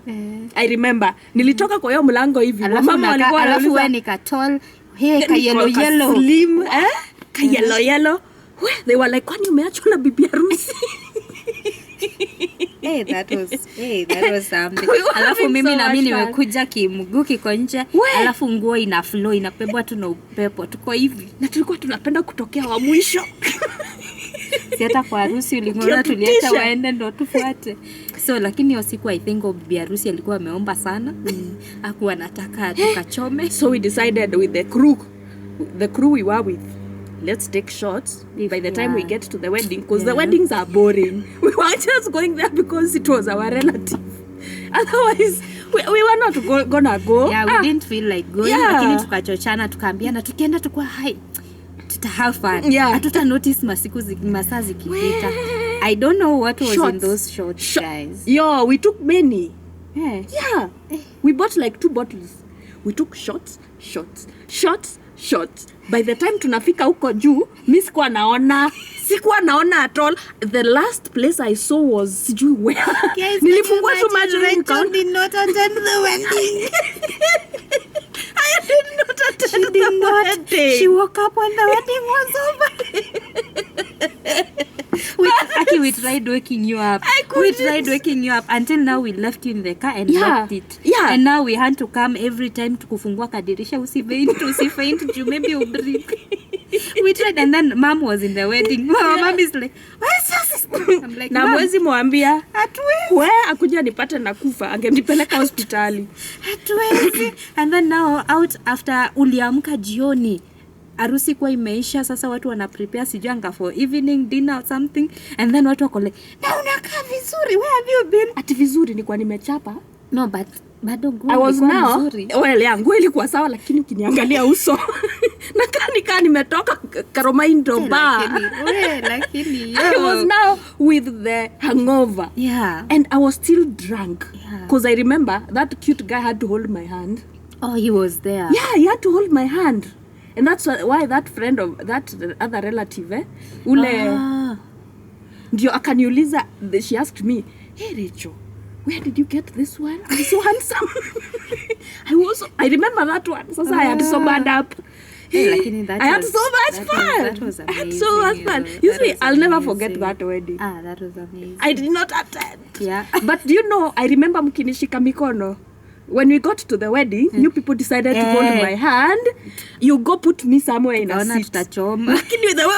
I remember nilitoka kwa hiyo mlango hivi mama walikuwa alafu wewe nikatol ka yellow slim ka yellow. They were like, kwani umeachwa na bibi harusi? That was something. Alafu mimi na mimi nimekuja kimguu kiko nje, alafu nguo ina flow inapebwa tu na upepo. Tuko hivi. Na tulikuwa tunapenda kutokea wa mwisho. Si hata kwa harusi ulingona tuliacha waende ndo tufuate. So lakini hiyo siku I think bibi harusi alikuwa ameomba sana. Hakuwa anataka tukachome. So we decided with the crew we were with, let's take shots by the time we get to the wedding, because the weddings are boring. We were just going there because it was our relative. Otherwise we were not gonna go. Yeah, we didn't feel like going. Lakini tukachochana tukaambiana tukienda tukua hai tuta have fun. Hatuta notice masaa zikipita. I don't know what was in those shots, guys. Yo, we took many. Yeah. We bought like 2 bottles. We took shots. By the time tunafika huko juu, mimi sikuwa naona at all. The last place I saw was sijui where. Nilifungua tu macho Rachel did not attend the wedding. I did not attend the wedding. She woke up when the wedding was over. We tried waking you up. We tried waking you up until now we left you in the car and locked it. Yeah. And now we had to come every time to kufungua kadirisha usifaint you maybe you breathe. We tried and then mom was in the wedding. Mom is like, what is this? I'm like, na mwezi mwambia hatuwezi. Akuja nipate na kufa angenipeleka hospitali. Hatuwezi. And then now out after uliamka jioni. Harusi kwa imeisha, sasa watu wana prepare sijanga for evening dinner or something, and then watu wako like, na unakaa vizuri, where have you been? Ati vizuri nilikuwa nimechapa. No, but bado nguo I was now vizuri. Nguo ilikuwa sawa, lakini ukiniangalia uso nakaa nimetoka Karomaindo bar. Lakini I was now with the hangover. Yeah. And I was still drunk. Because I remember that cute guy had to hold my hand. Oh, he was there. Yeah, he had to hold my hand. And that's why that friend of that other relative ndio akaniuliza, she asked me, hey Rachel, where did you get this one? I'm so handsome. I remember that one. Sasa I had so bad up. I had so much fun. That was amazing. I had so much fun. You see, I'll never forget that wedding. That was amazing. I did not attend. Yeah. But do you know, I remember mkinishika mikono. When we got to the wedding, you people decided to hold my hand. You go put me somewhere in a seat. Lakini the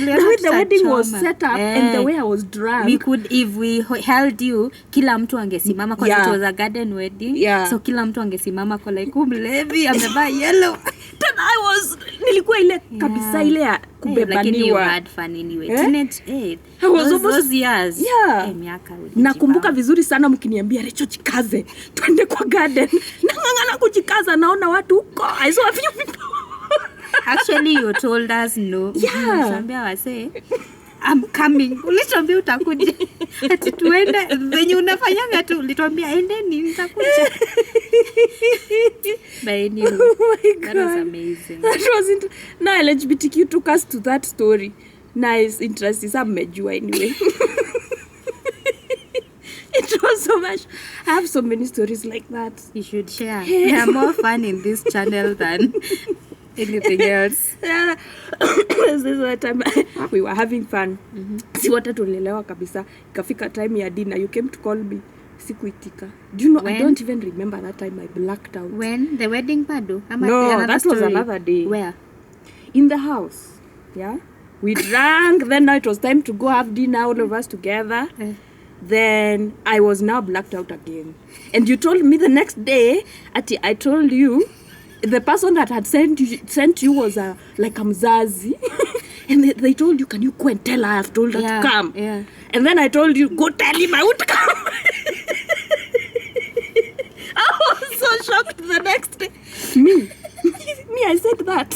way the wedding was set up and the way I was drunk. We could, if we held you, kila mtu angesimama because it was a garden wedding. Yeah. So kila mtu angesimama kwa like, mlevi, amevaa yellow. Then nilikuwa ile kabisa ile ya kubebaniwa. Lakini you had fun anyway. Teenage age. I was those years. Yeah. Nakumbuka vizuri sana mkiniambia, Rachel jikaze, twende kwa garden. Nang'ang'ana kujikaza, naona watu huko. I saw a few people. Actually, you told us no. Yeah. Sambia wase, I'm coming. Ulituambia utakuja. Ati tuende venye unafanyanga tu ulituambia endeni nitakuja. But anyway, Oh my God. that was amazing. That wasn't. Now LGBTQ took us to that story. Nice, interesting. Some mmejua anyway. It was so much. I have so many stories like that. You should share. They are more fun in this channel than anything else. Yeah. This is the time we were having fun. Si wote tulielewa kabisa. Ikafika time ya dinner, you came to call me. Sikuitika. Do you know, When? I don't even remember that time I blacked out. When? The wedding bado? No, that was another day. Where? In the house. Yeah. We drank, then now it was time to go have dinner, all of us together. Then I was now blacked out again. And you told me the next day, Ati, I told you, the person that had sent you was like a mzazi. And they told you, can you go and tell her I've told her to come? Yeah. And then I told you, go tell him I won't come. I was so shocked the next day. Me, I said that.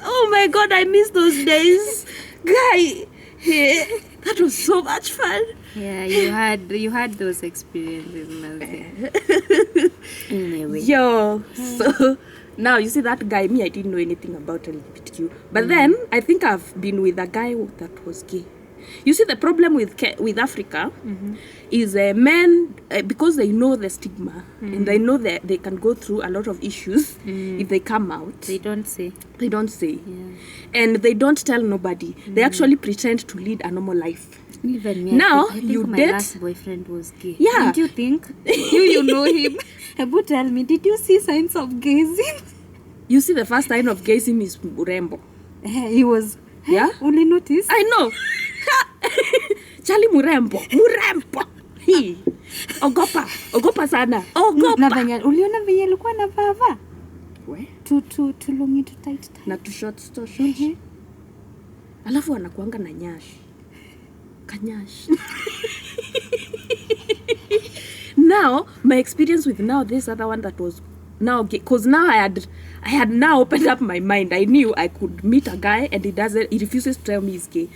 Oh my God, I miss those days. Guy, that was so much fun. Yeah, you had those experiences, Melody. Anyway. Yo, so now you see that guy, me, I didn't know anything about LGBTQ. But then I think I've been with a guy that was gay. You see, the problem with Africa is men, because they know the stigma and they know that they can go through a lot of issues if they come out. They don't say. Yeah. And they don't tell nobody. They actually pretend to lead a normal life. Even me, Now, I think you my date- last boyfriend was gay. Yeah. Did you think? you know him. Ebu tell me, did you see signs of gayism? You see, the first sign of gayism is urembo. He was. Yeah? Only notice. I know. Charlie murembo. Hii. Ogopa sana. Na Ogopa. venye uliona venye alikuwa anavaa We? tu longi tu tight. Na tu short. Alafu anakuanga na nyash. Kanyash. Now, my experience with now this other one that was now gay, because now I had now opened up my mind. I knew I could meet a guy and he refuses to tell me he's gay.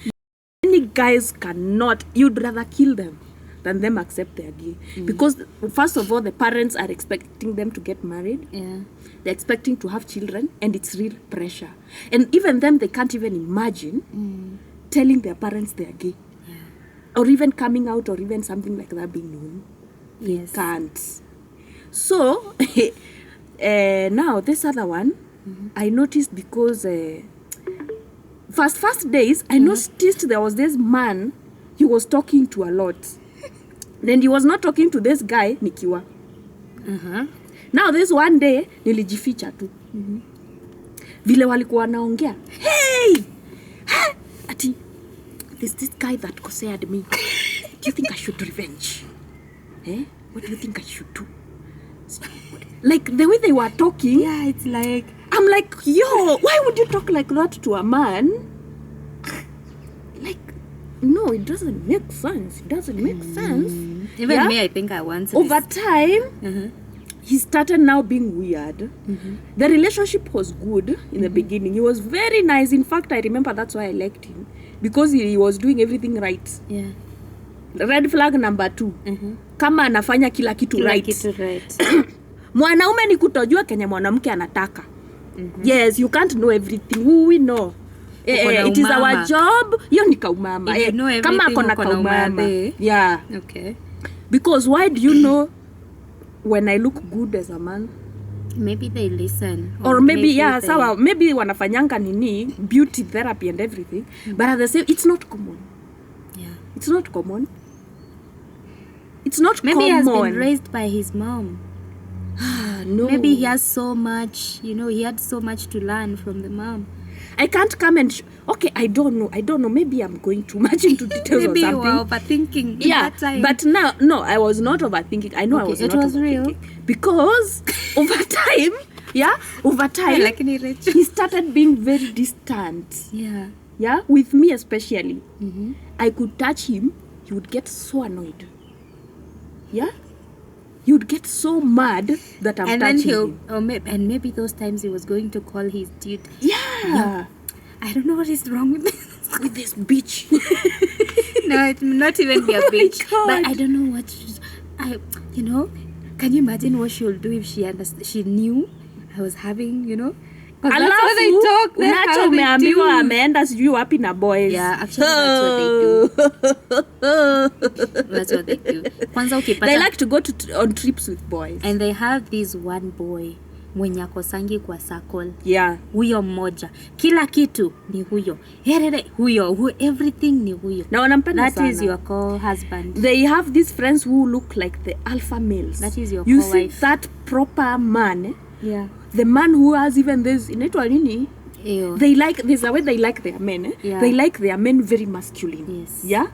Many guys cannot, you'd rather kill them than them accept they're gay. Because first of all, the parents are expecting them to get married. Yeah. They're expecting to have children, and it's real pressure. And even them, they can't even imagine telling their parents they're gay. Yeah. Or even coming out, or even something like that being known. Yes. Can't. So, now this other one, I noticed because first days, I noticed there was this man he was talking to a lot. Then he was not talking to this guy, nikiwa. Now this one day, nilijificha tu. Vile walikuwa wanaongea. Hey! Ati, there's this guy that coseared me. Do you think I should revenge? Eh? What do you think I should do? Like the way they were talking. Yeah, it's like. I'm like, yo, why would you talk like that to a man? Like, no, it doesn't make sense. It doesn't make sense. Even Yeah? me, I think I once. Over time, he started now being weird. The relationship was good in the beginning. He was very nice. In fact, I remember that's why I liked him. Because he was doing everything right. Yeah. Red flag number 2. Kama anafanya kila kitu right. right. Mwanaume ni kutojua kenye mwanamke anataka. Yes, you can't know everything. We know. It is our job. Hiyo ni kaumama. If you know Kama everything, akona uko na kaumama. umade. Yeah. Okay. Because why do you know when I look good as a man? Maybe they listen. Or maybe they- sawa, maybe wanafanyanga nini, beauty therapy and everything. But at the same, it's not common. Yeah. It's not common. It's not Maybe common. he has been raised by his mom. No. Maybe he has so much, he had so much to learn from the mom. I can't come and okay, I don't know. Maybe I'm going too much into details Maybe or you something. were overthinking Yeah, at that time. but now, no, I was not overthinking. I know I Okay, was it not was real. overthinking. Because over time, like in Rich. he started being very distant. Yeah. Yeah, with me especially. I could touch him, he would get so annoyed. Yeah? He would get so mad that I'm And then touching him. maybe those times he was going to call his dude. Yeah. I don't know what is wrong with this. with this bitch. No, it may not even be a bitch. God. But I don't know what can you imagine what she'll do if she knew I was having, Because that's how they talk. That's unacha how they umeambiwa do. ameenda sijui wapi na boys. Yeah, actually that's what they do. That's what they do. Kwanza ukipata, They like to go on trips with boys. and they have this one boy mwenye akosangi kwa circle. Yeah. Huyo mmoja. Kila kitu ni huyo. Herere huyo. Everything ni huyo. Na wanampenda That sana. is your co-husband. They have these friends who look like the alpha males. That is your You co-wife. see that proper man, Yeah. the man who has even this inaitwa nini? Ew. There's a way they like their men. Yeah. They like their men very masculine. Yes. Yeah.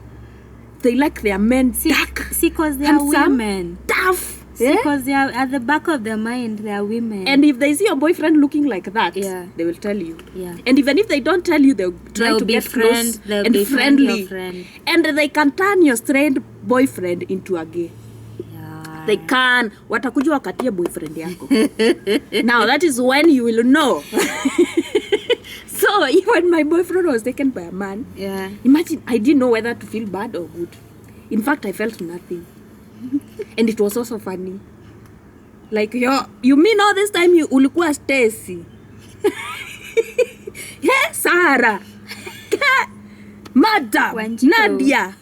They like their men dark, See, because they are handsome, women. tough. See, because they are at the back of their mind, they are women. And if they see your boyfriend looking like that, Yeah. they will tell you. Yeah. And even if they don't tell you, they'll try They'll to get befriend- close they'll and befriend your friendly. friend. And they can turn your straight boyfriend into a gay. Yeah. They can. Watakuja wakatie boyfriend yako. Now that is when you will know. So even my boyfriend was taken by a man. Yeah. Imagine, I didn't know whether to feel bad or good. In fact, I felt nothing. And it was also funny. Like, you mean all this time you ulikuwa Stacy? Yeah, Sarah. Madam. Wanjiko. Nadia.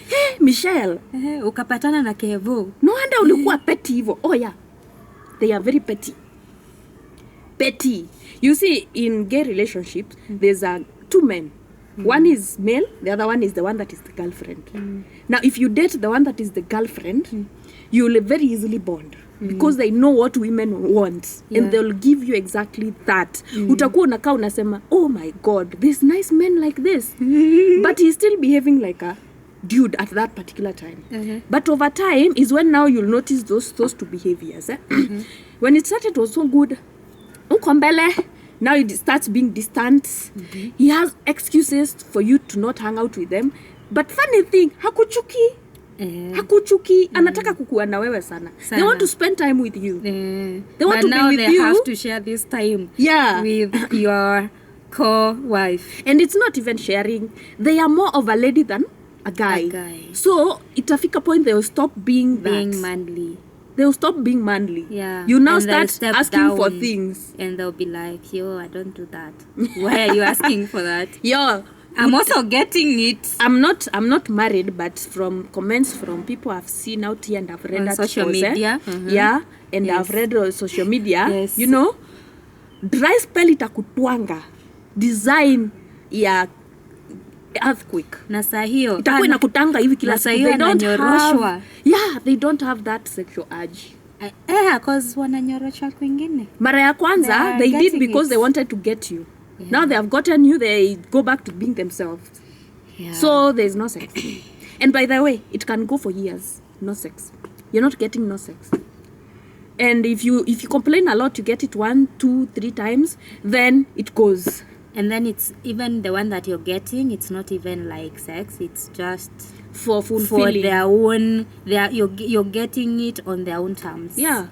Hey, Michelle. Ukapatana na Kevo. No wonder ulikuwa petty hivyo. Oh yeah. They are very petty. Petty. You see, in gay relationships, there's two men. One is male, the other one is the one that is the girlfriend. Now, if you date the one that is the girlfriend, you will very easily bond. Because they know what women want. Yeah. And they'll give you exactly that. Utakuwa unakaa unasema, oh my God, there's nice men like this. But he's still behaving like a dude at that particular time. But over time is when now you'll notice those two behaviors. When it started, it was so good. Uko mbele, now it starts being distant. He has excuses for you to not hang out with them. But funny thing, hakuchuki. Hakuchuki. Anataka kukuwa na wewe sana. They want to spend time with you. They want But to now be with they you. have to share this time with your co-wife. And it's not even sharing. They are more of a lady than a guy. So itafika point they'll stop being manly. They'll stop being manly. Yeah. You now And they'll start step asking for down. things. And they'll be like, yo, I don't do that. Why are you asking for that? Yo, I'm also getting it. I'm not married, but from comments from people I've seen out here and I've read On at social media. Yeah, and Yes. I've read on social media. Yes. You know, dry spell itakutwanga design ya earthquake. Na saa hiyo Itakuwa inakutanga hivi kila na saa siku. hiyo They don't ananyoroshwa. have, yeah, they don't have that sexual urge. Cause wananyoroshwa kwingine. Mara ya kwanza they did getting because it. they wanted to get you. Now they have gotten you, they go back to being themselves. Yeah. So there's no sex. And by the way, it can go for years. No sex. You're not getting no sex. And if you complain a lot, you get it 1, 2, 3 times, then it goes. And then it's even the one that you're getting, it's not even like sex, it's just For for fulfilling. their own, you're getting it on their own terms. Yeah.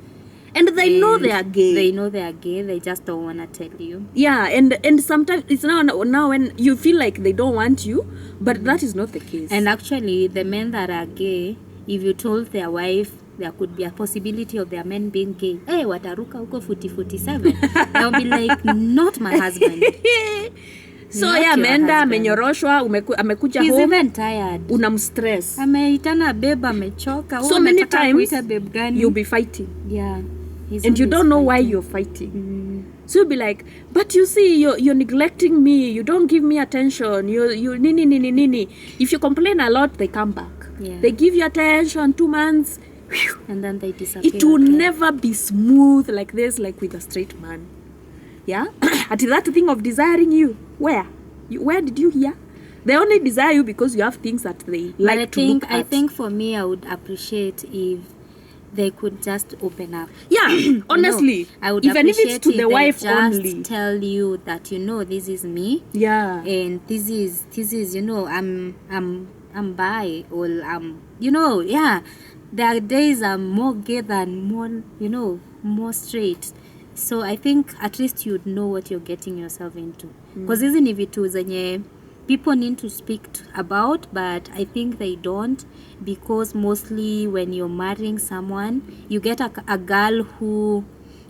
And they know they are gay. They know they are gay, they just don't want to tell you. Yeah, and sometimes it's now when you feel like they don't want you, but that is not the case. And actually, the men that are gay, if you told their wife there could be a possibility of their men being gay, hey, wataruka huko 47. They'll be like, not my husband. So Not yeah, your ameenda husband. amenyoroshwa, amekuja He's home, even tired. unamstress. Ameitana babe, amechoka. So Wewe many unataka times kuita babe gani? you'll be fighting. Yeah. He's And you always don't know why fighting. you're fighting. So you'll be like, but you see, you're neglecting me, you don't give me attention, you nini. If you complain a lot, they come back. Yeah. They give you attention, 2 months. Whew. And then they disappear. It will again. never be smooth like this, like with a straight man. Yeah? At that thing of desiring you, where did you hear? They only desire you because you have things that they But like to look at. I think for me, I would appreciate if they could just open up. Yeah, honestly. You know, I would even if appreciate it's to if the they wife just only. tell you that, this is me. Yeah. And this is I'm bi, or yeah. There are days I'm more gay than more straight. So I think at least you'd know what you're getting yourself into. Because hizi ni vitu zenye people need to speak about, but I think they don't, because mostly when you're marrying someone, you get a girl who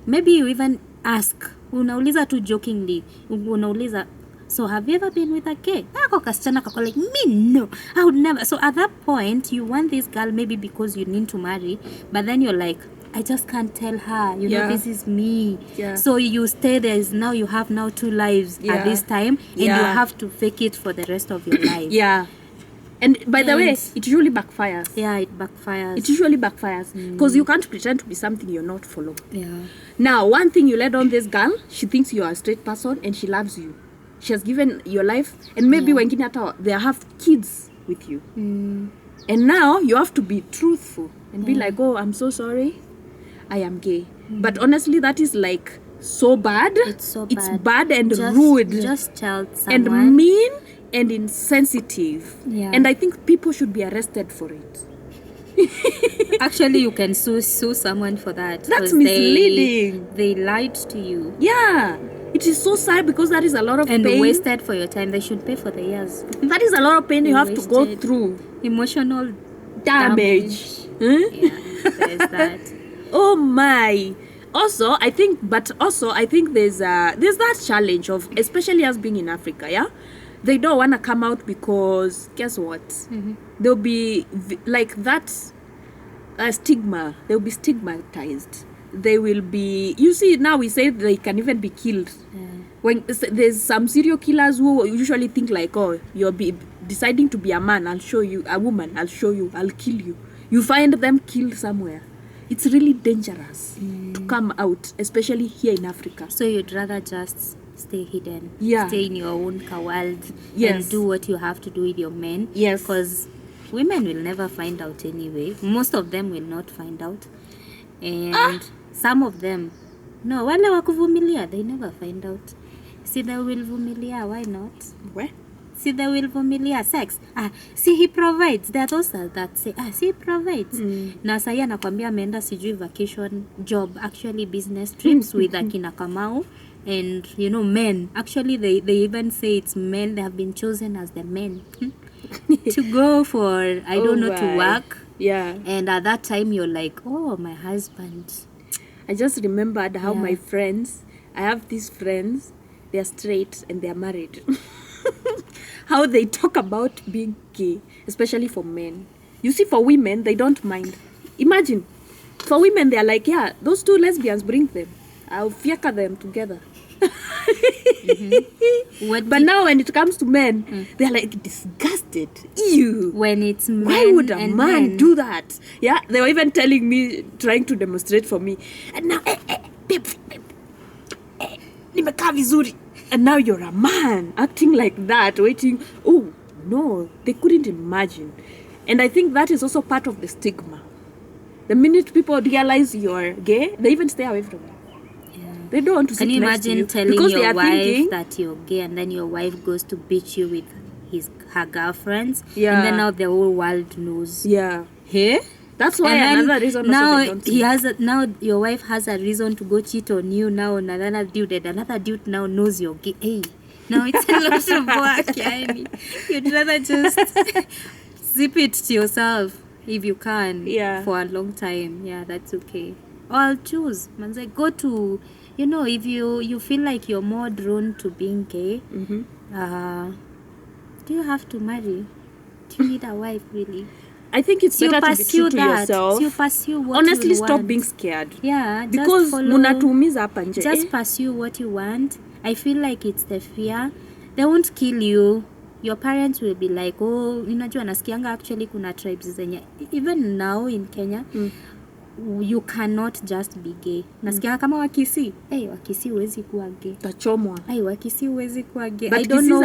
maybe you even ask, unauliza tu jokingly, unauliza, so have you ever been with a gay? Ako kasichana kako like, me no, I would never. So at that point, you want this girl maybe because you need to marry, but then you're like, I just can't tell her, you know, this is me. Yeah. So you stay there, now you have now 2 lives at this time, and you have to fake it for the rest of your life. Yeah. And by the way, it usually backfires. Yeah, it backfires. It usually backfires. Because you can't pretend to be something you're not follow. Yeah. Now, one thing you let on this girl, she thinks you are a straight person and she loves you. She has given your life, and maybe when they have kids with you. And now you have to be truthful and be like, oh, I'm so sorry, I am gay. But honestly, that is like so bad. It's so bad. It's bad and just, rude. Just tell someone. And mean and insensitive. Yeah. And I think people should be arrested for it. Actually, you can sue someone for that. That's misleading. They lied to you. Yeah. It is so sad because that is a lot of and pain. And wasted for your time. They should pay for the years. That is a lot of pain you have to go through. Emotional damage. Yeah, there's that. Oh my. Also, I think there's that challenge of, especially us being in Africa, yeah? They don't want to come out because, guess what? They'll be like that stigma. They'll be stigmatized. They will be, you see, now we say they can even be killed. When there's some serial killers who usually think like, oh, you're deciding to be a man, I'll show you, a woman, I'll show you, I'll kill you. You find them killed somewhere. It's really dangerous to come out, especially here in Africa. So you'd rather just stay hidden, stay in your own world, and do what you have to do with your men. Yes. Because women will never find out anyway. Most of them will not find out. And some of them, no, wale wakuvumilia, they never find out. See, they will vumilia, why not? Where? See, they will vumilia sex. See, he provides. There are those that say, see, he provides. Na sahi anakwambia ameenda sijui vacation, job, actually business trips with akina Kamau. And, you know, men. Actually, they even say it's men. They have been chosen as the men to go for, I don't know, to work. Yeah. And at that time, you're like, oh, my husband. I just remembered how my friends, I have these friends, they're straight and they're married. How they talk about being gay, especially for men. You see, for women, they don't mind. Imagine, for women, they're like, yeah, those 2 lesbians, bring them. I'll fiaka them together. But now when it comes to men, they're like disgusted. Ew. When it's men, why would a man do that? Yeah, they were even telling me, trying to demonstrate for me. And now, babe, nimekaa vizuri. And now you're a man acting like that, waiting. Oh no, they couldn't imagine. And I think that is also part of the stigma. The minute people realize you're gay, they even stay away from you. They don't want to sit next to you. Can you imagine telling your wife that you're gay, and then your wife goes to beat you with her girlfriends? Yeah. And then now the whole world knows. Yeah. Hey? That's why another reason now also they don't now your wife has a reason to go cheat on you now on another dude, and another dude now knows you're gay. Hey. Now it's a lot of work, yani. You'd rather just zip it to yourself if you can for a long time. Yeah, that's okay. Or I'll choose. Manze, go to, you know, if you feel like you're more drawn to being gay, do you have to marry? Do you need a wife, really? I think it's better to be true to yourself. You pursue what honestly you stop want. being scared. Yeah, because munatuumiza hapa nje. Just pursue what you want. I feel like it's the fear. They won't kill you. Your parents will be like, oh, unajua nasikianga actually kuna tribes zenye even now in Kenya you cannot just be gay. Nasikianga kama Wakisi. Hey, Wakisi huwezi kuwa gay. Tachomwa. Hey, Wakisi huwezi kuwa gay. But I don't know.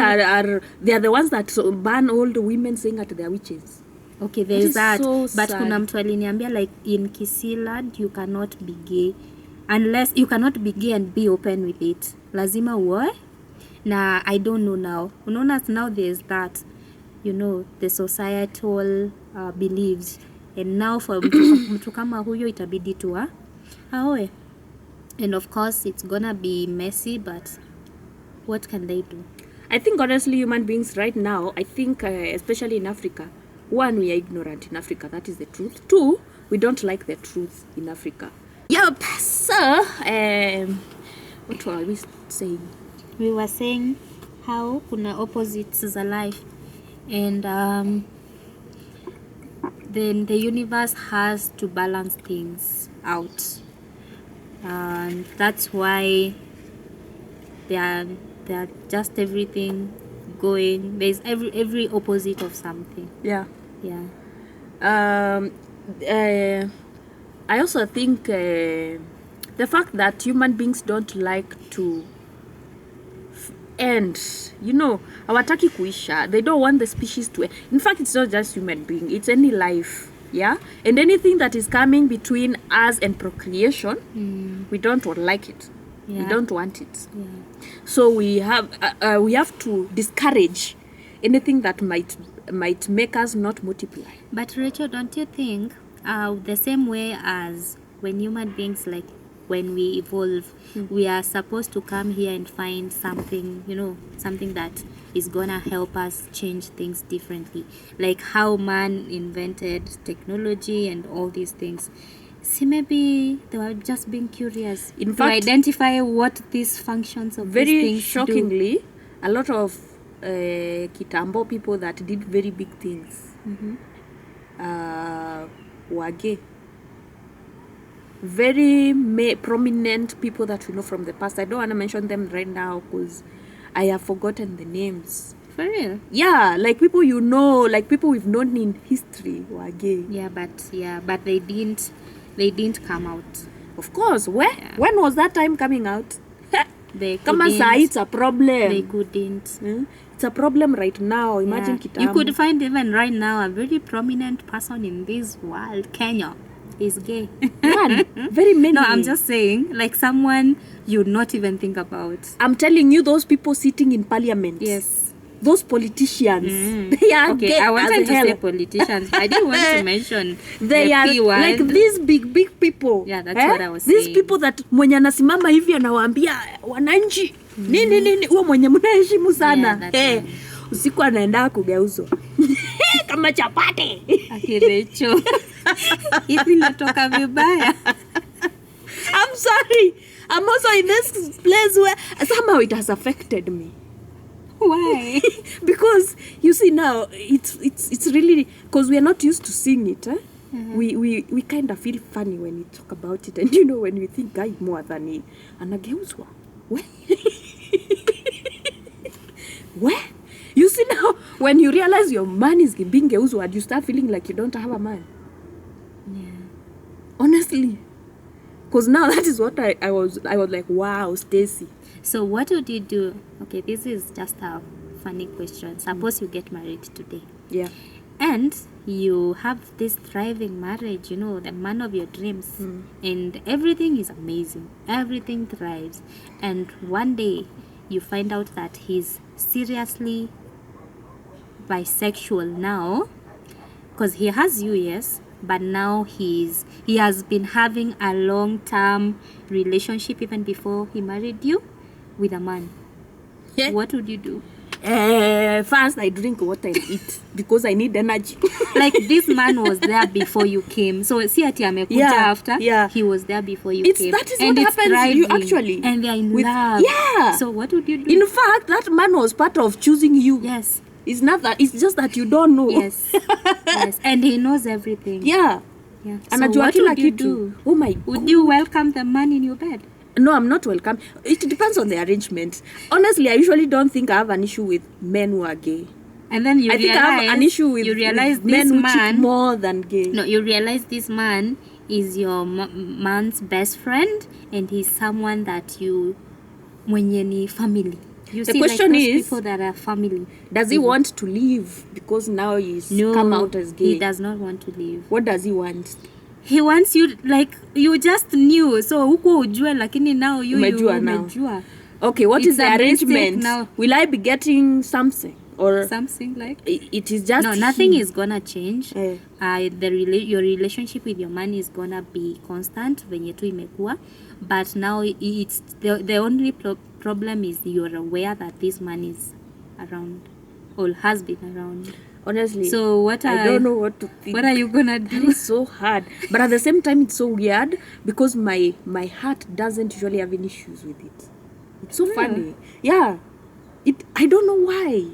They are the ones that ban all the women saying that they are witches. Okay, there's that. So but sad. Kuna mtu aliniambia like in Kisiland you cannot be gay unless you cannot be gay and be open with it. Lazima uoe. Na I don't know now. Unaona now there's that, you know, the societal beliefs. And now for mtu kama huyo itabidi tu aoe. And of course, it's gonna be messy, but what can they do? I think honestly, human beings right now, I think especially in Africa, one, we are ignorant in Africa. That is the truth. Two, we don't like the truth in Africa. Yep. So, what were we saying? We were saying how kuna opposites za life, and then the universe has to balance things out, and that's why they are just everything going. There's every opposite of something. Yeah. Yeah. I also think the fact that human beings don't like to end, hawataki kuisha. They don't want the species to end. In fact, it's not just human being, it's any life. Yeah, and anything that is coming between us and procreation, we don't like it. Yeah. We don't want it. Yeah. So we have to discourage anything that might make us not multiply. But Rachel, don't you think the same way as when human beings, like when we evolve, we are supposed to come here and find something, something that is gonna help us change things differently, like how man invented technology and all these things. See, maybe they were just being curious In to fact, identify what these functions of these very things shockingly, do. a lot of Kitambo people that did very big things were gay. Very prominent people that we know from the past. I don't want to mention them right now because I have forgotten the names. For real? Yeah, like people like people we've known in history were gay. Yeah, but they didn't come out. Of course. When was that time coming out? They Kama couldn't. saa it's a problem. They couldn't. It's a problem right now. Imagine Kitambo. You could find even right now a very prominent person in this world, Kenya, is gay. One, very many. No, I'm just saying, like someone you'd not even think about. I'm telling you, those people sitting in parliament. Yes. Those politicians. They are gay. I wanted to hell. say politicians. I didn't want to mention They the are P word. like these big people. Yeah, that's what I was These saying. people that mwenye anasimama hivi anawaambia wananchi nini huo mwenye mnaheshimu sana. Yeah, that's right. Usiku anaenda kugeuzwa kama chapati. Akirecho. Hivi natoka vibaya. I'm sorry. I'm also in this place where somehow it has affected me. Why? Because you see now it's really because we are not used to seeing it. We kind of feel funny when we talk about it, and when we think guy more than he anageuzwa. Where? You see now when you realize your man is being geuzwa, you start feeling like you don't have a man. Yeah. Honestly. Because now that is what I was like, wow, Stacy. So what would you do? Okay, this is just a funny question. Suppose you get married today. Yeah. And you have this thriving marriage, the man of your dreams. And everything is amazing. Everything thrives. And one day you find out that he's seriously bisexual now. Because he has you, yes. But now he has been having a long-term relationship even before he married you with a man. Yeah. What would you do? First I drink water and eat because I need energy. Like this man was there before you came. So see ati amekuja after. Yeah. He was there before you came. That is and what it's happens to you thriving. actually. And they are in With- love. Yeah. So what would you do? In fact, that man was part of choosing you. Yes. It's not that. It's just that you don't know. Yes. Yes. And he knows everything. Yeah. Yeah. So Anajua what kila would you kitu. do? Oh my Would God. you welcome the man in your bed? No, I'm not welcome. It depends on the arrangement. Honestly, I usually don't think I have an issue with men who are gay. And then you I think realize I have an issue with this men who cheat man. more than gay. No, you realize this man is your man's best friend, and he's someone that you mwenye ni family. You The see, question like those is, people that are family. Does he want to leave because now he's No, come out as gay? he does not want to leave. What does he want? He wants you, like you just knew, so huko ujue, lakini now you Umejua now. umejua. Okay, what It's is the a mistake arrangement? now. Will I be getting something? or something like. it is just No, nothing is gonna change. Eh. Your relationship with your man is gonna be constant venye tu imekuwa, but now it's the only problem is you're aware that this man is around or has been around. Honestly, So I don't know what to think. What are you gonna do? That is so hard, but at the same time it's so weird because my heart doesn't usually have any issues with it. It's so funny. Yeah, I don't know why.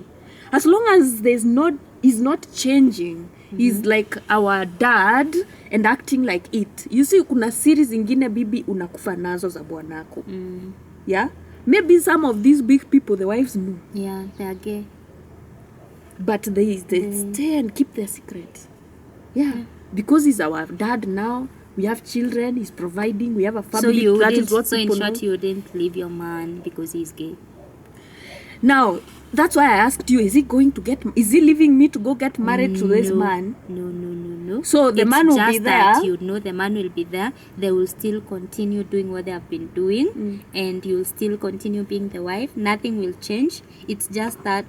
As long as he's not changing, he's like our dad and acting like it. You see, kuna series ingine bibi unakufa nazo za bwanako. Yeah, maybe some of these big people, the wives know. Yeah, they are gay. But they stay and keep their secret. Yeah. Because he's our dad now. We have children. He's providing. We have a family. That is what so in people short, know. you didn't leave your man because he's gay. Now, that's why I asked you, is he leaving me to go get married to this man? No. So the man will be there. You know the man will be there. They will still continue doing what they have been doing, and you'll still continue being the wife. Nothing will change. It's just that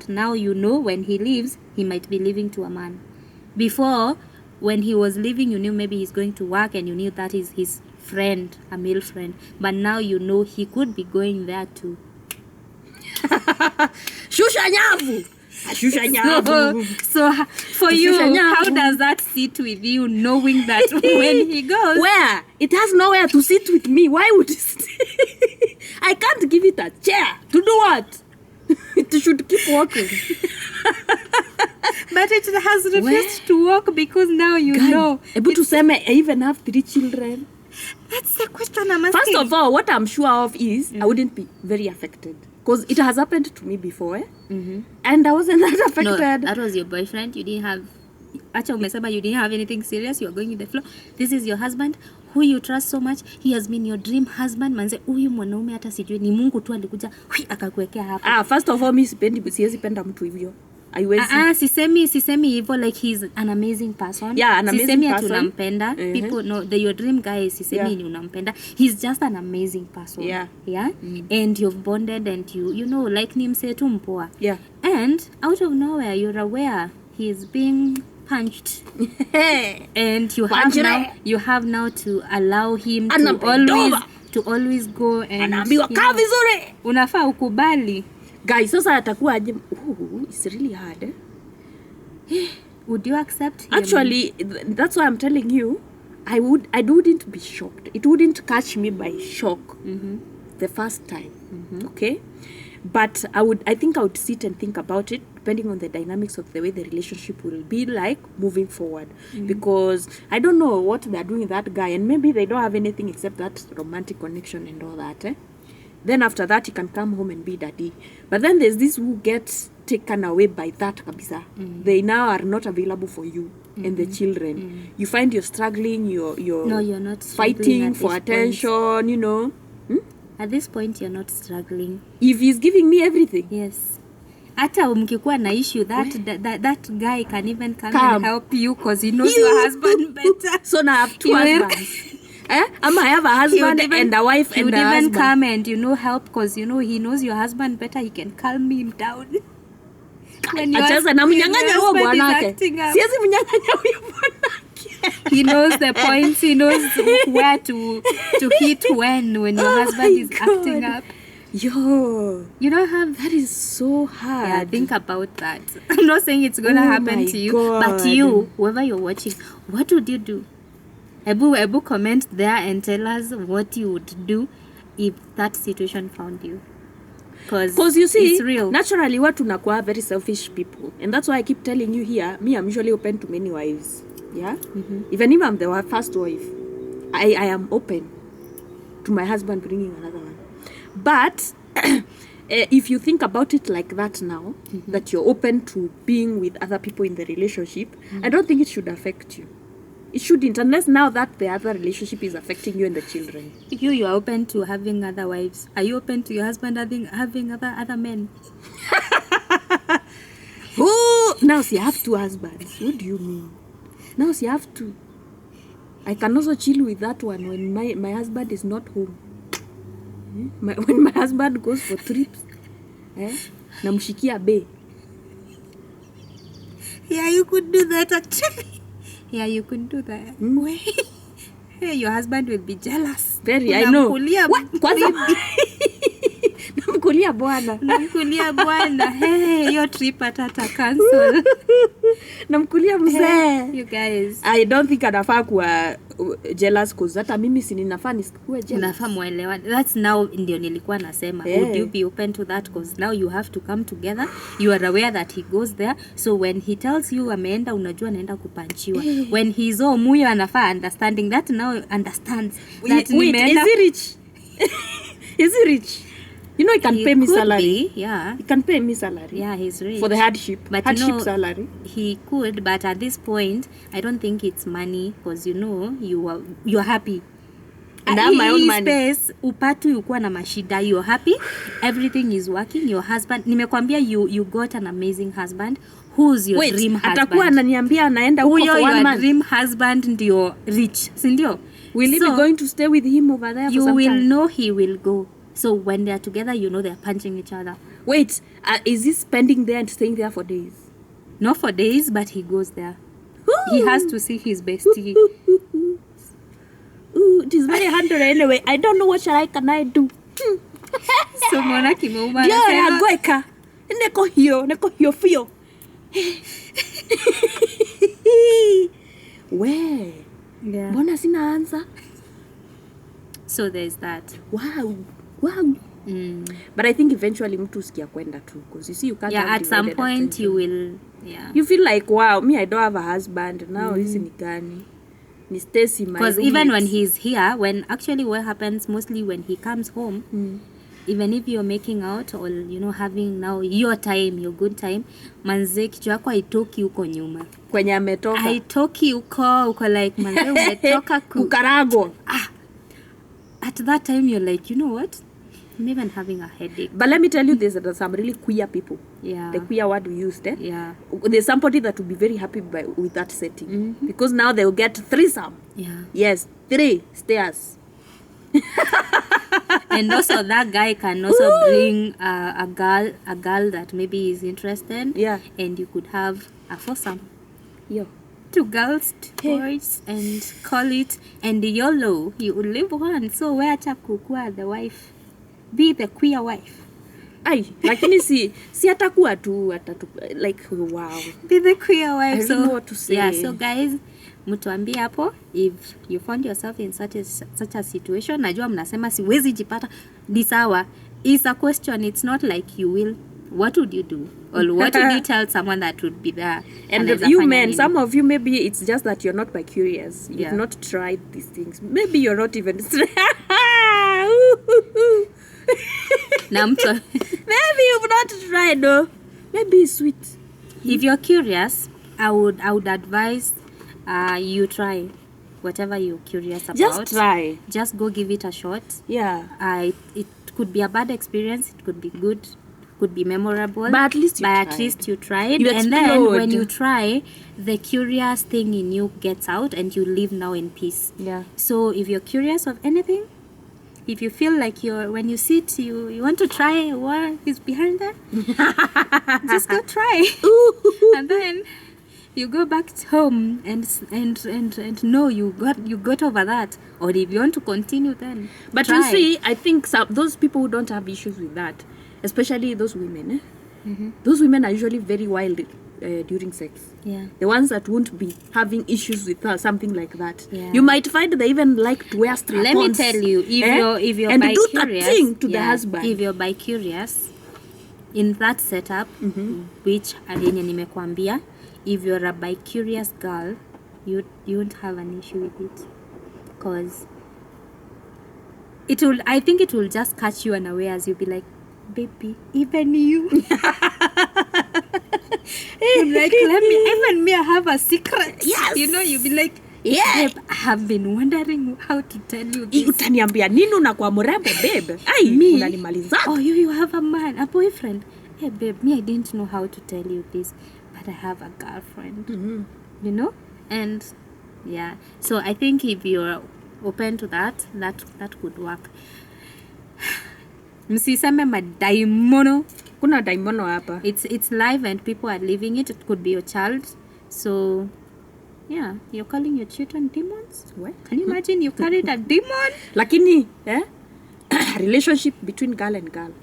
now you know when he leaves, he might be leaving to a man. Before, when he was leaving, you knew maybe he's going to work, and you knew that is his friend, a male friend. But now you know he could be going there too. Shusha nyavu. So for you, how does that sit with you, knowing that when he goes, where it has nowhere to sit with me? Why would it? I can't give it a chair to do what? It should keep walking. But it has refused to walk because now you know. Able to say I even have 3 children. That's the question I'm asking. First of all, what I'm sure of is I wouldn't be very affected. Because it has happened to me before, and I wasn't that affected. No, that was your boyfriend. You didn't have... Acha you didn't have anything serious. You are going with the flow. This is your husband, who you trust so much. He has been your dream husband. Manze, huyu mwanaume hata sijui ni Mungu tu alikuja akakuwekea hapa. First of all, mimi siwezi penda mtu hivyo. Sisemi hivyo, like he's an amazing person. Yeah, an amazing sisemi person. Tunampenda. People know your dream guy is sisemi ni unampenda. He's just an amazing person. Yeah. And you've bonded and you know, like ni mse tu mpoa. Yeah. And out of nowhere you're aware he's being punched. And you have now to allow him to always go and unafaa ukubali. Guys, sasa atakuwa aje? It's really hard. Would you accept him? Actually, that's why I'm telling you, I wouldn't be shocked. It wouldn't catch me by shock the first time. Okay? But I think I would sit and think about it, depending on the dynamics of the way the relationship will be like moving forward. Because I don't know what they're doing with that guy, and maybe they don't have anything except that romantic connection and all that. Then after that, he can come home and be daddy. But then there's this who gets taken away by that kabisa. They now are not available for you and the children. You find you're struggling, you're not fighting for attention, you know. At this point, you're not struggling. If he's giving me everything. Yes. Hata mkikuwa na issue, that guy can even come and help you because he knows your husband better. So now I have 2 husbands. I have a husband and a wife and a husband. He would even come and, help because, he knows your husband better. He can calm him down. When your husband is acting up. He knows the points. He knows where to hit when your husband is acting up. Yo, you don't have... That is so hard. Yeah, think about that. I'm not saying it's going to happen to you. God. But you, whoever you're watching, what would you do? Ebu comment there and tell us what you would do if that situation found you. Because you see, it's real. Naturally, what tunakuwa very selfish people. And that's why I keep telling you here, me, I'm usually open to many wives. Yeah? Even if I'm the first wife, I am open to my husband bringing another one. But if you think about it like that now, that you're open to being with other people in the relationship, I don't think it should affect you. It shouldn't, unless now that the other relationship is affecting you and the children. You are open to having other wives. Are you open to your husband having other men? Oh, now see, I have 2 husbands. What do you mean? Now see, I have 2. I can also chill with that one when my husband is not home. When my husband goes for trips, namshikia be. Yeah, you could do that actually. Yeah, you could do that. Hey, your husband will be jealous. Very, I know. Kwanza namkulia bwana. Hey, your trip atata cancel. Namkulia mzee. You guys. I don't think anafaa kuwa jealous cause hata mimi si ninafaa nisikuwe jealous. Unafaa muelewane. That's now ndio nilikuwa nasema. Would you be open to that? Cause now you have to come together. You are aware that he goes there. So when he tells you ameenda, unajua anaenda kupanchiwa. When he's muyo anafaa understanding that now understands that wait, is he rich? Is he rich? You know, he can pay me salary. Yeah. He can pay me salary. Yeah, he's rich. For the hardship. But hardship salary. He could, but at this point, I don't think it's money because you're happy. And I have my own money. Space, upatu yukuwa na mashida, you're happy. Everything is working. Your husband, nimekwambia you got an amazing husband. Who's your dream husband? Atakuwa ananiambia anaenda huko for 1 month. Your dream husband ndio rich, si ndio? Will you be going to stay with him over there for some time? You will know he will go. So when they are together, you know they are punching each other. Wait, is he spending there and staying there for days? Not for days, but he goes there. He has to see his bestie. It is very hard anyway. I don't know what can I do. So mwana kimeuma. Yeah, goeka. Neko hiyo fio. We. Yeah. Mbona sina answer? So there's that. Wow. But I think eventually mtu sikia kwenda tu because you see you can't. Yeah, at some point you will. Yeah. You feel like, wow, me I don't have a husband now. Hizi ni gani? Ni Stacy my. Because even when he's here, when actually what happens mostly when he comes home, even if you're making out or having now your time, your good time, manze kichwa yako haitoki huko nyuma. Kwenye ametoka. Haitoki uko like manze umetoka kukarago. At that time you're like, you know what? I'm even having a headache. But let me tell you, there's some really queer people. Yeah. The queer word we used, eh? Yeah. There's somebody that will be very happy with that setting. Because now they'll get threesome. Yeah. Yes, 3 stairs. And also that guy can also bring a girl that maybe is interested. Yeah. And you could have a foursome. Yo. 2 girls, 2 boys, and call it, and YOLO, you will live one. So where kukua the wife, be the queer wife. Ay, lakini si atakuwa tu like wow. Be the queer wife. I don't know what to say. Yeah, so guys, mtuambie hapo if you found yourself in such a situation. Najua mnasema siwezi jipata. This hour is a question. It's not like you will. What would you do? Or what would you tell someone that would be there? And you men, some of you, maybe it's just that you're not bi-curious. You've not tried these things. Maybe you're not even... Maybe you've not tried, though. Maybe it's sweet. If you're curious, I would advise you try whatever you're curious about. Just try. Just go give it a shot. Yeah. It could be a bad experience. It could be good. Could be memorable. But at least you tried. You and then when you try, the curious thing in you gets out and you live now in peace. Yeah. So if you're curious of anything, if you feel like when you sit, you want to try what is behind there, just go try. And then you go back home and know you got over that. Or if you want to continue, then but try. You see, I think those people who don't have issues with that, especially those women, those women are usually very wild during sex. Yeah. The ones that won't be having issues with something like that. Yeah. You might find they even like to wear strap-ons. Let me tell you, if you're and bi-curious, do that thing to the husband. If you're bi-curious, in that setup, which yenye nimekwambia, if you're a bi-curious girl, you won't have an issue with it, because I think it will just catch you unawares. You'll be like, baby, even you. Like, even me, I have a secret. Yes. You'll be like, yeah, babe, I have been wondering how to tell you this. Utaniambia nini unakuwa mrembo, babe? Ai, unanimaliza. Oh, you have a boyfriend. Hey, babe, me, I didn't know how to tell you this, but I have a girlfriend. And yeah. So I think if you're open to that could work. Msiseme madaimono Kuna daimono hapa. It's live and people are living it. It could be your child. So yeah, you're calling your children demons? What? Can you imagine you carried a demon? Lakini, relationship between girl and girl.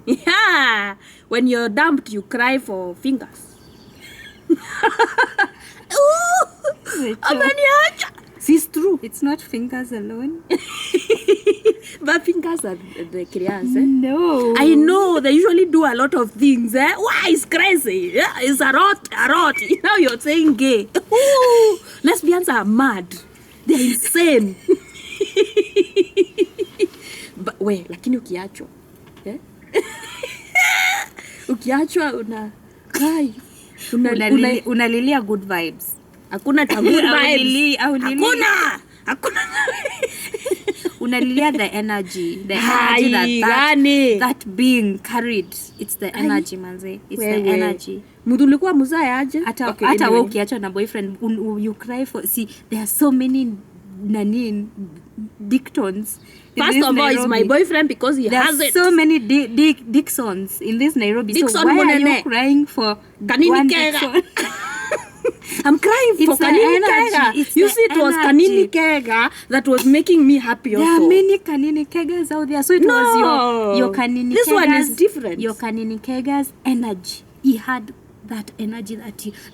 Yeah. When you're dumped, you cry for fingers. It's true. It's not fingers alone. But fingers are the creators, No. I know they usually do a lot of things. Why? It's crazy. Yeah, it's a lot. Now you're saying gay. Ooh, lesbians are mad. They're insane. But lakini ukiachwa. Ukiachwa una cry. Unalilia good vibes. Hakuna good vibes. Hakuna. Unalilia the energy that being carried. It's the energy, manze. It's the energy. Mudulikuwa muzaya aje? Hata wewe ukiachwa na boyfriend, you cry for. See, there are so many dictons. First of all, it's my boyfriend because he has it. There are so many Dixons in this Nairobi. Dixon, so why are you crying for one Dixon? I'm crying for Kanini Kega. You see, it was Kanini Kega that was making me happy also. There are many Kanini Kegas out there. So it was your Kanini Kegas. This one is different. Your Kanini Kega's energy. He had that energy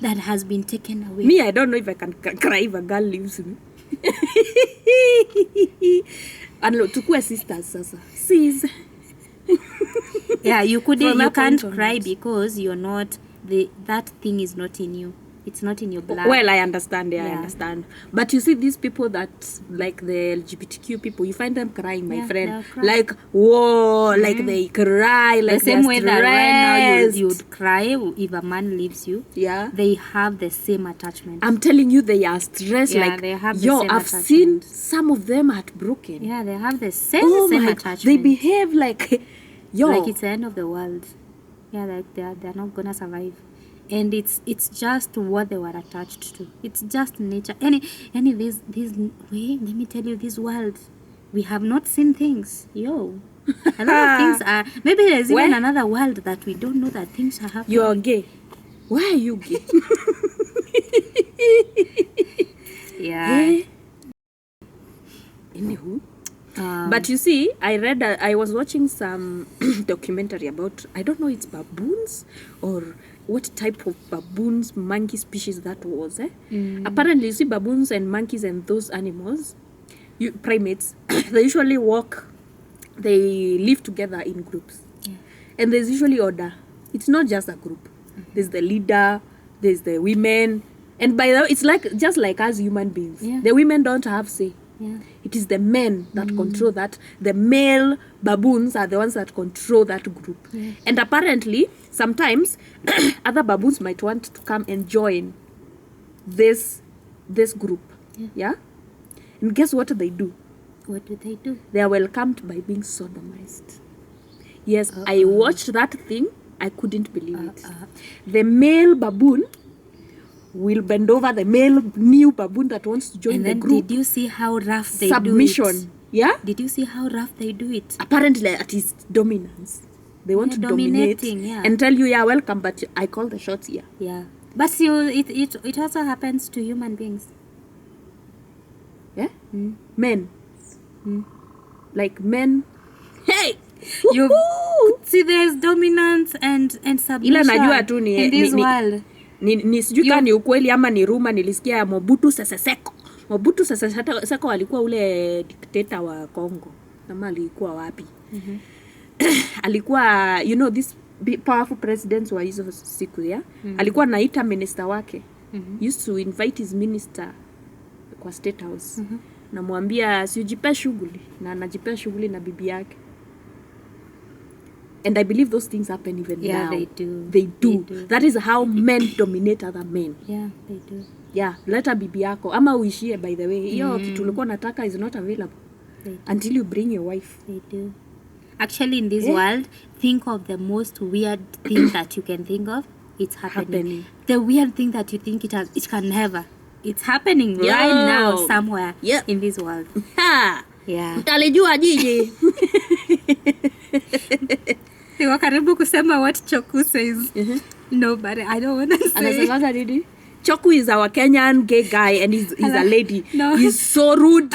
that has been taken away. Me, I don't know if I can cry if a girl leaves me. And tukue sisters sasa. Sis. Yeah, you can't cry because you're not that thing is not in you. It's not in your blood. Well, I understand. I understand. But you see these people that, like the LGBTQ people, you find them crying, my friend. Like, whoa, like they cry, like the same way that right now you'd cry if a man leaves you. Yeah. They have the same attachment. I'm telling you, they are stressed. Yeah, like, they have the same I've attachment. seen some of them heartbroken. Yeah, they have the same attachment. They behave like, like it's the end of the world. Yeah, like they're not gonna survive. And it's just what they were attached to. It's just nature. Any this way, let me tell you, this world, we have not seen things. A lot of things are. Maybe there's even another world that we don't know that things are happening. You're gay. Why are you gay? Yeah. Anywho. But you see, I was watching some documentary about, I don't know, it's baboons or what type of baboons, monkey species that was. Apparently, you see, baboons and monkeys and those animals, primates, they usually they live together in groups. Yeah. And there's usually order. It's not just a group. There's the leader, there's the women. And by the way, it's just like us human beings. Yeah. The women don't have say. Yeah. It is the men that control that. The male baboons are the ones that control that group. Yeah. And apparently, sometimes other baboons might want to come and join this group. Yeah? And guess what they do? What do they do? They are welcomed by being sodomized. Yes, I watched that thing. I couldn't believe it. The male baboon will bend over the male new baboon that wants to join the group. Did you see how rough they Submission. do it? Yeah? Did you see how rough they do it? Apparently, it is dominance. They want to dominate and tell you, welcome, but I call the shots here. Yeah. But see, it also happens to human beings. Yeah? Men. Like men. Hey! You see, there's dominance and submission in this world. Ni sijui kama ni ukweli ama ni rumor nilisikia Mobutu Sese Seko alikuwa ule dictator wa Congo. Nama alikuwa wapi? Alikuwa, these powerful presidents wa hizo siku ya. Alikuwa naita minister wake. Used to invite his minister kwa State House. Namwambia siujipe shughuli na anajipea shughuli na bibi yake. And I believe those things happen even now. Yeah, they do. They do. That is how men dominate other men. Yeah, they do. Yeah, leta bibi yako. Ama uishie, by the way. Hiyo kitu ulikuwa nataka is not available until you bring your wife. They do. Actually, in this world, think of the most weird thing that you can think of. It's happening. The weird thing that you think it can never. It's happening right now somewhere in this world. Ha! Yeah. Utalijua jiji. They were karibu kusema what Choku says. No, but I don't want to say. Anasemaga nini? Choku is our Kenyan gay guy and he's a lady. No. He's so rude.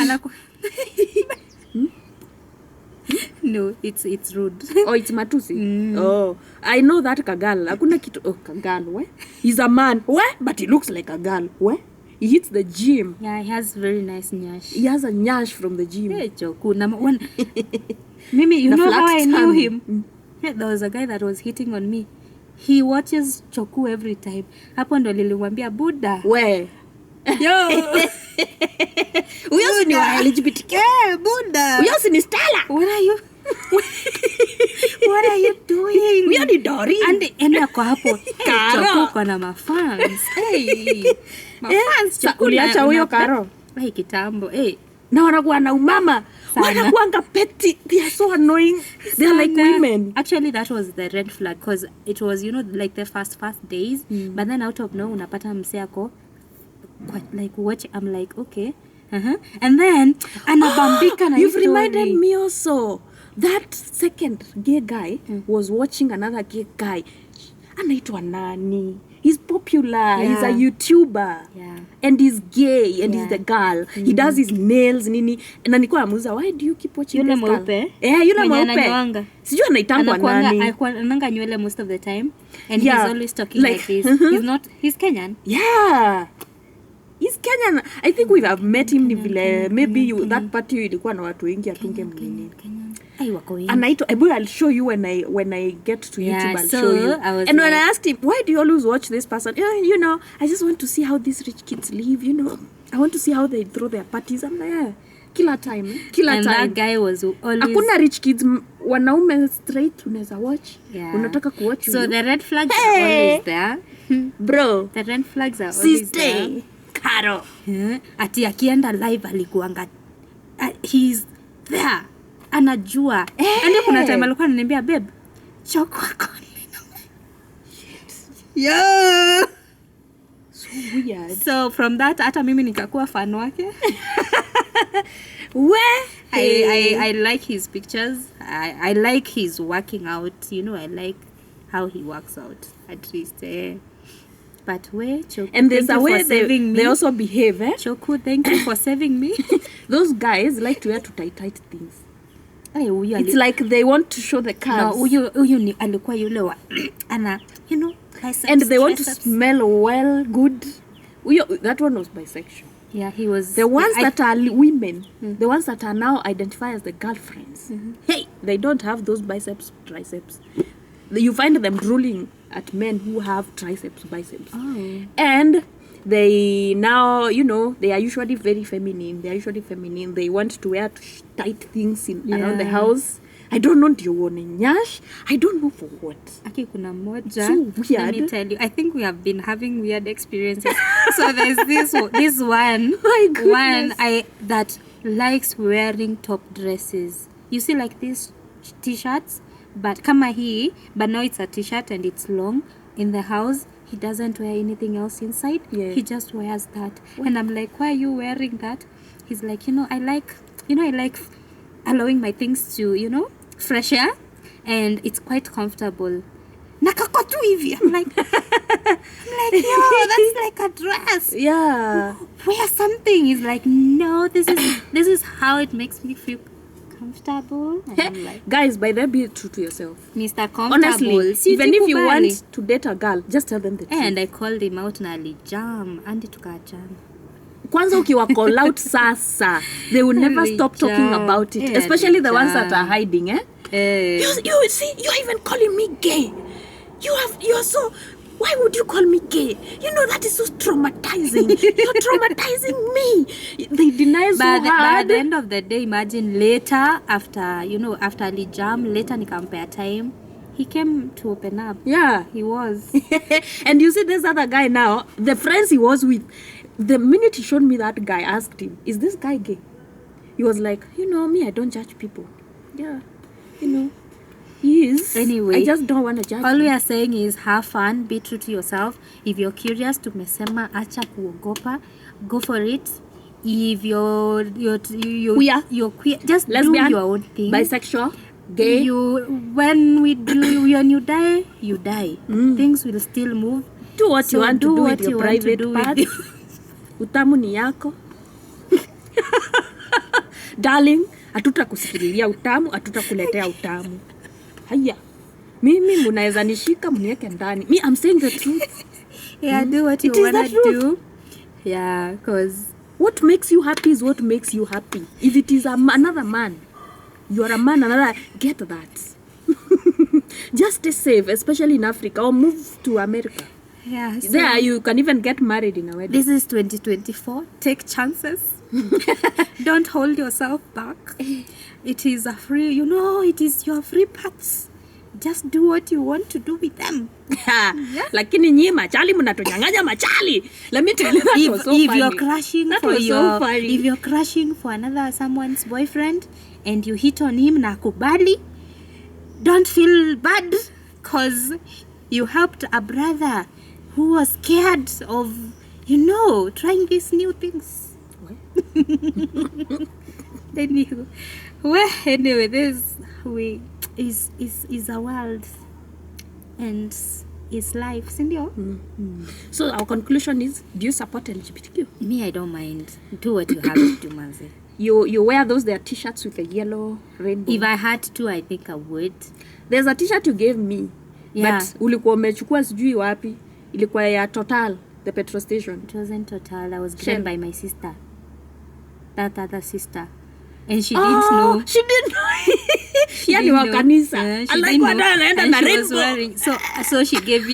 No, it's rude. Oh, it's matusi. Oh, I know that kagal. Hakuna kitu. Oh, kagal. Where? He's a man. Where? But he looks like a girl. Where? He hits the gym. Yeah, he has very nice nyash. He has a nyash from the gym. Hey, Choku. Mimi, you know how I knew him? Yeah, there was a guy that was hitting on me. He watches Choku every time. Hapo ndo niliwambia Buddha. Where? Yo. Uyo ni wa LGBTQ. Yeah, Buddha. Uyo ni Stella. What are you doing? Uyo ni Dory. And ako hapo. Karo. Choku kwa na mafans. Hey. Mafans. Choku Uliacha huyo Karo. Hey, kitambo. Hey. Na wanakuwa na umama. Wanakuanga petty. They are so annoying. They're like women. Actually, that was the red flag because it was, you know, like the first days. But then out of nowhere, unapata mse ako like watch. I'm like, okay. And then anabambika na you've reminded me also. That second gay guy was watching another gay guy. Anaitwa nani? He's popular. Yeah. He's a YouTuber. Yeah. And he's gay and he's the girl. He does his nails nini. Na nilikuwa namuuliza, why do you keep watching yule this girl? Mweupe? Yule mweupe. Sijui anaitangwa nani. Ananga nywele most of the time. And Yeah. he's always talking like this. He's Kenyan. Yeah. He's Kenyan. I think we have met him vile maybe that party ilikuwa na watu wengi atunge mnini. Anaitwa I'll show you when I get to YouTube. I'll show you. And when I asked him, why do you always watch this person? You know, I just want to see how these rich kids live, you know. I want to see how they throw their parties. I'm like, yeah. Kila time. And that guy was always... Hakuna rich kids, wanaume straight unaweza watch. Yeah. Unataka kuwatch. So the red flags are always there. Bro. The red flags are always there. Karo. Ati akienda live alikuanga. He's there. Anajua. And kuna time alikuwa ananiambia, babe, Choku ako. Yeah. So weird. So from that, hata mimi nikakuwa fan wake. Where? I like his pictures. I like his working out. You know, I like how he works out. At least. But where, Choku, and there's thank a you way for saving me. They also behave, Choku, thank you for saving me. Those guys like to wear too tight things. It's Like like they want to show the calves. No, huyu ni alikuwa yule wa ana, you know, triceps, and they want to triceps. smell well, good. That one was bisexual. Yeah, he was. The ones that are women, the ones that are now identified as the girlfriends, hey, they don't have those biceps, triceps. You find them drooling at men who have triceps, biceps. Oh. And they now, you know, they are usually very feminine. They want to wear tight things around the house. I don't know, do you want a nyash? I don't know for what. Aki kuna moja. So weird. Let me tell you, I think we have been having weird experiences. So there's this one, My goodness. that likes wearing top dresses. You see, like these t-shirts, but kama hii, but now it's a t-shirt and it's long in the house. He doesn't wear anything else inside. Yeah. He just wears that. And I'm like, why are you wearing that? He's like, I like allowing my things to, fresh air, and it's quite comfortable. Nakako tu hivi. I'm like, yo, that's like a dress. Yeah. Wear something. He's like, no, this is how it makes me feel comfortable. And I'm like, guys, by the way, be true to yourself. Mr. Comfortable. Honestly, even if you want to date a girl, just tell them the truth. And I called him out na alijam. Andi tukajam. Kwanza ukiwa call out sasa, they will never stop talking about it. Especially the ones that are hiding, You see, you're even calling me gay. You're so... Why would you call me gay? You know, that is so traumatizing. You're traumatizing me. They deny so hard. But at the end of the day, imagine later, after Lijam, later nikampea time, he came to open up. Yeah. He was. And you see this other guy now, the friends he was with, the minute he showed me that guy, asked him, is this guy gay? He was like, me, I don't judge people. Yeah. He is. Anyway, I just don't want to judge all him. we are saying is have fun, be true to yourself. If you're curious, tumesema acha kuogopa, go for it. If you're queer, just lesbian, do your own thing. bisexual, gay. When you die, you die. Things will still move. Do what you want to do with your private part. with Utamu ni yako. Darling, hatutakusikililia utamu, hatutakuletea utamu. Haya. Mimi mnaweza nishika mniweke ndani. Me, I'm saying the truth. Yeah, do what you wanna do. Yeah, because what makes you happy is what makes you happy. If it is another man, you are a man, another, get that. Just stay safe, especially in Africa, or move to America. yeah, so There you can even get married in a wedding. this is 2024. Take chances. Don't hold yourself back. It is a free, it is your free parts. Just do what you want to do with them. Lakini nyie machali mnatunyang'anya machali. Let me tell you, that was so If funny. you're crushing That for was your so funny. if you're crushing for someone's boyfriend and you hit on him na kubali, don't feel bad because you helped a brother who was scared of trying these new things. Anyway, this is a world and is life, sindio? So our conclusion is, do you support LGBTQ? Me, I don't mind. Do what you have to do, Manze. You wear their t-shirts with a yellow rainbow. If I had to, I think I would. There's a t-shirt you gave me. Yeah. But ulikuwa umechukua sijui wapi. Ilikuwa ya Total, the petrol station. It wasn't Total. I was Shell. given by my sister. That other sister. And she didn't know. She didn't know. Yani didn't wa know. kanisa. Yeah, she Alikuwa didn't know. anaenda And na she was rainbow. wearing. So she gave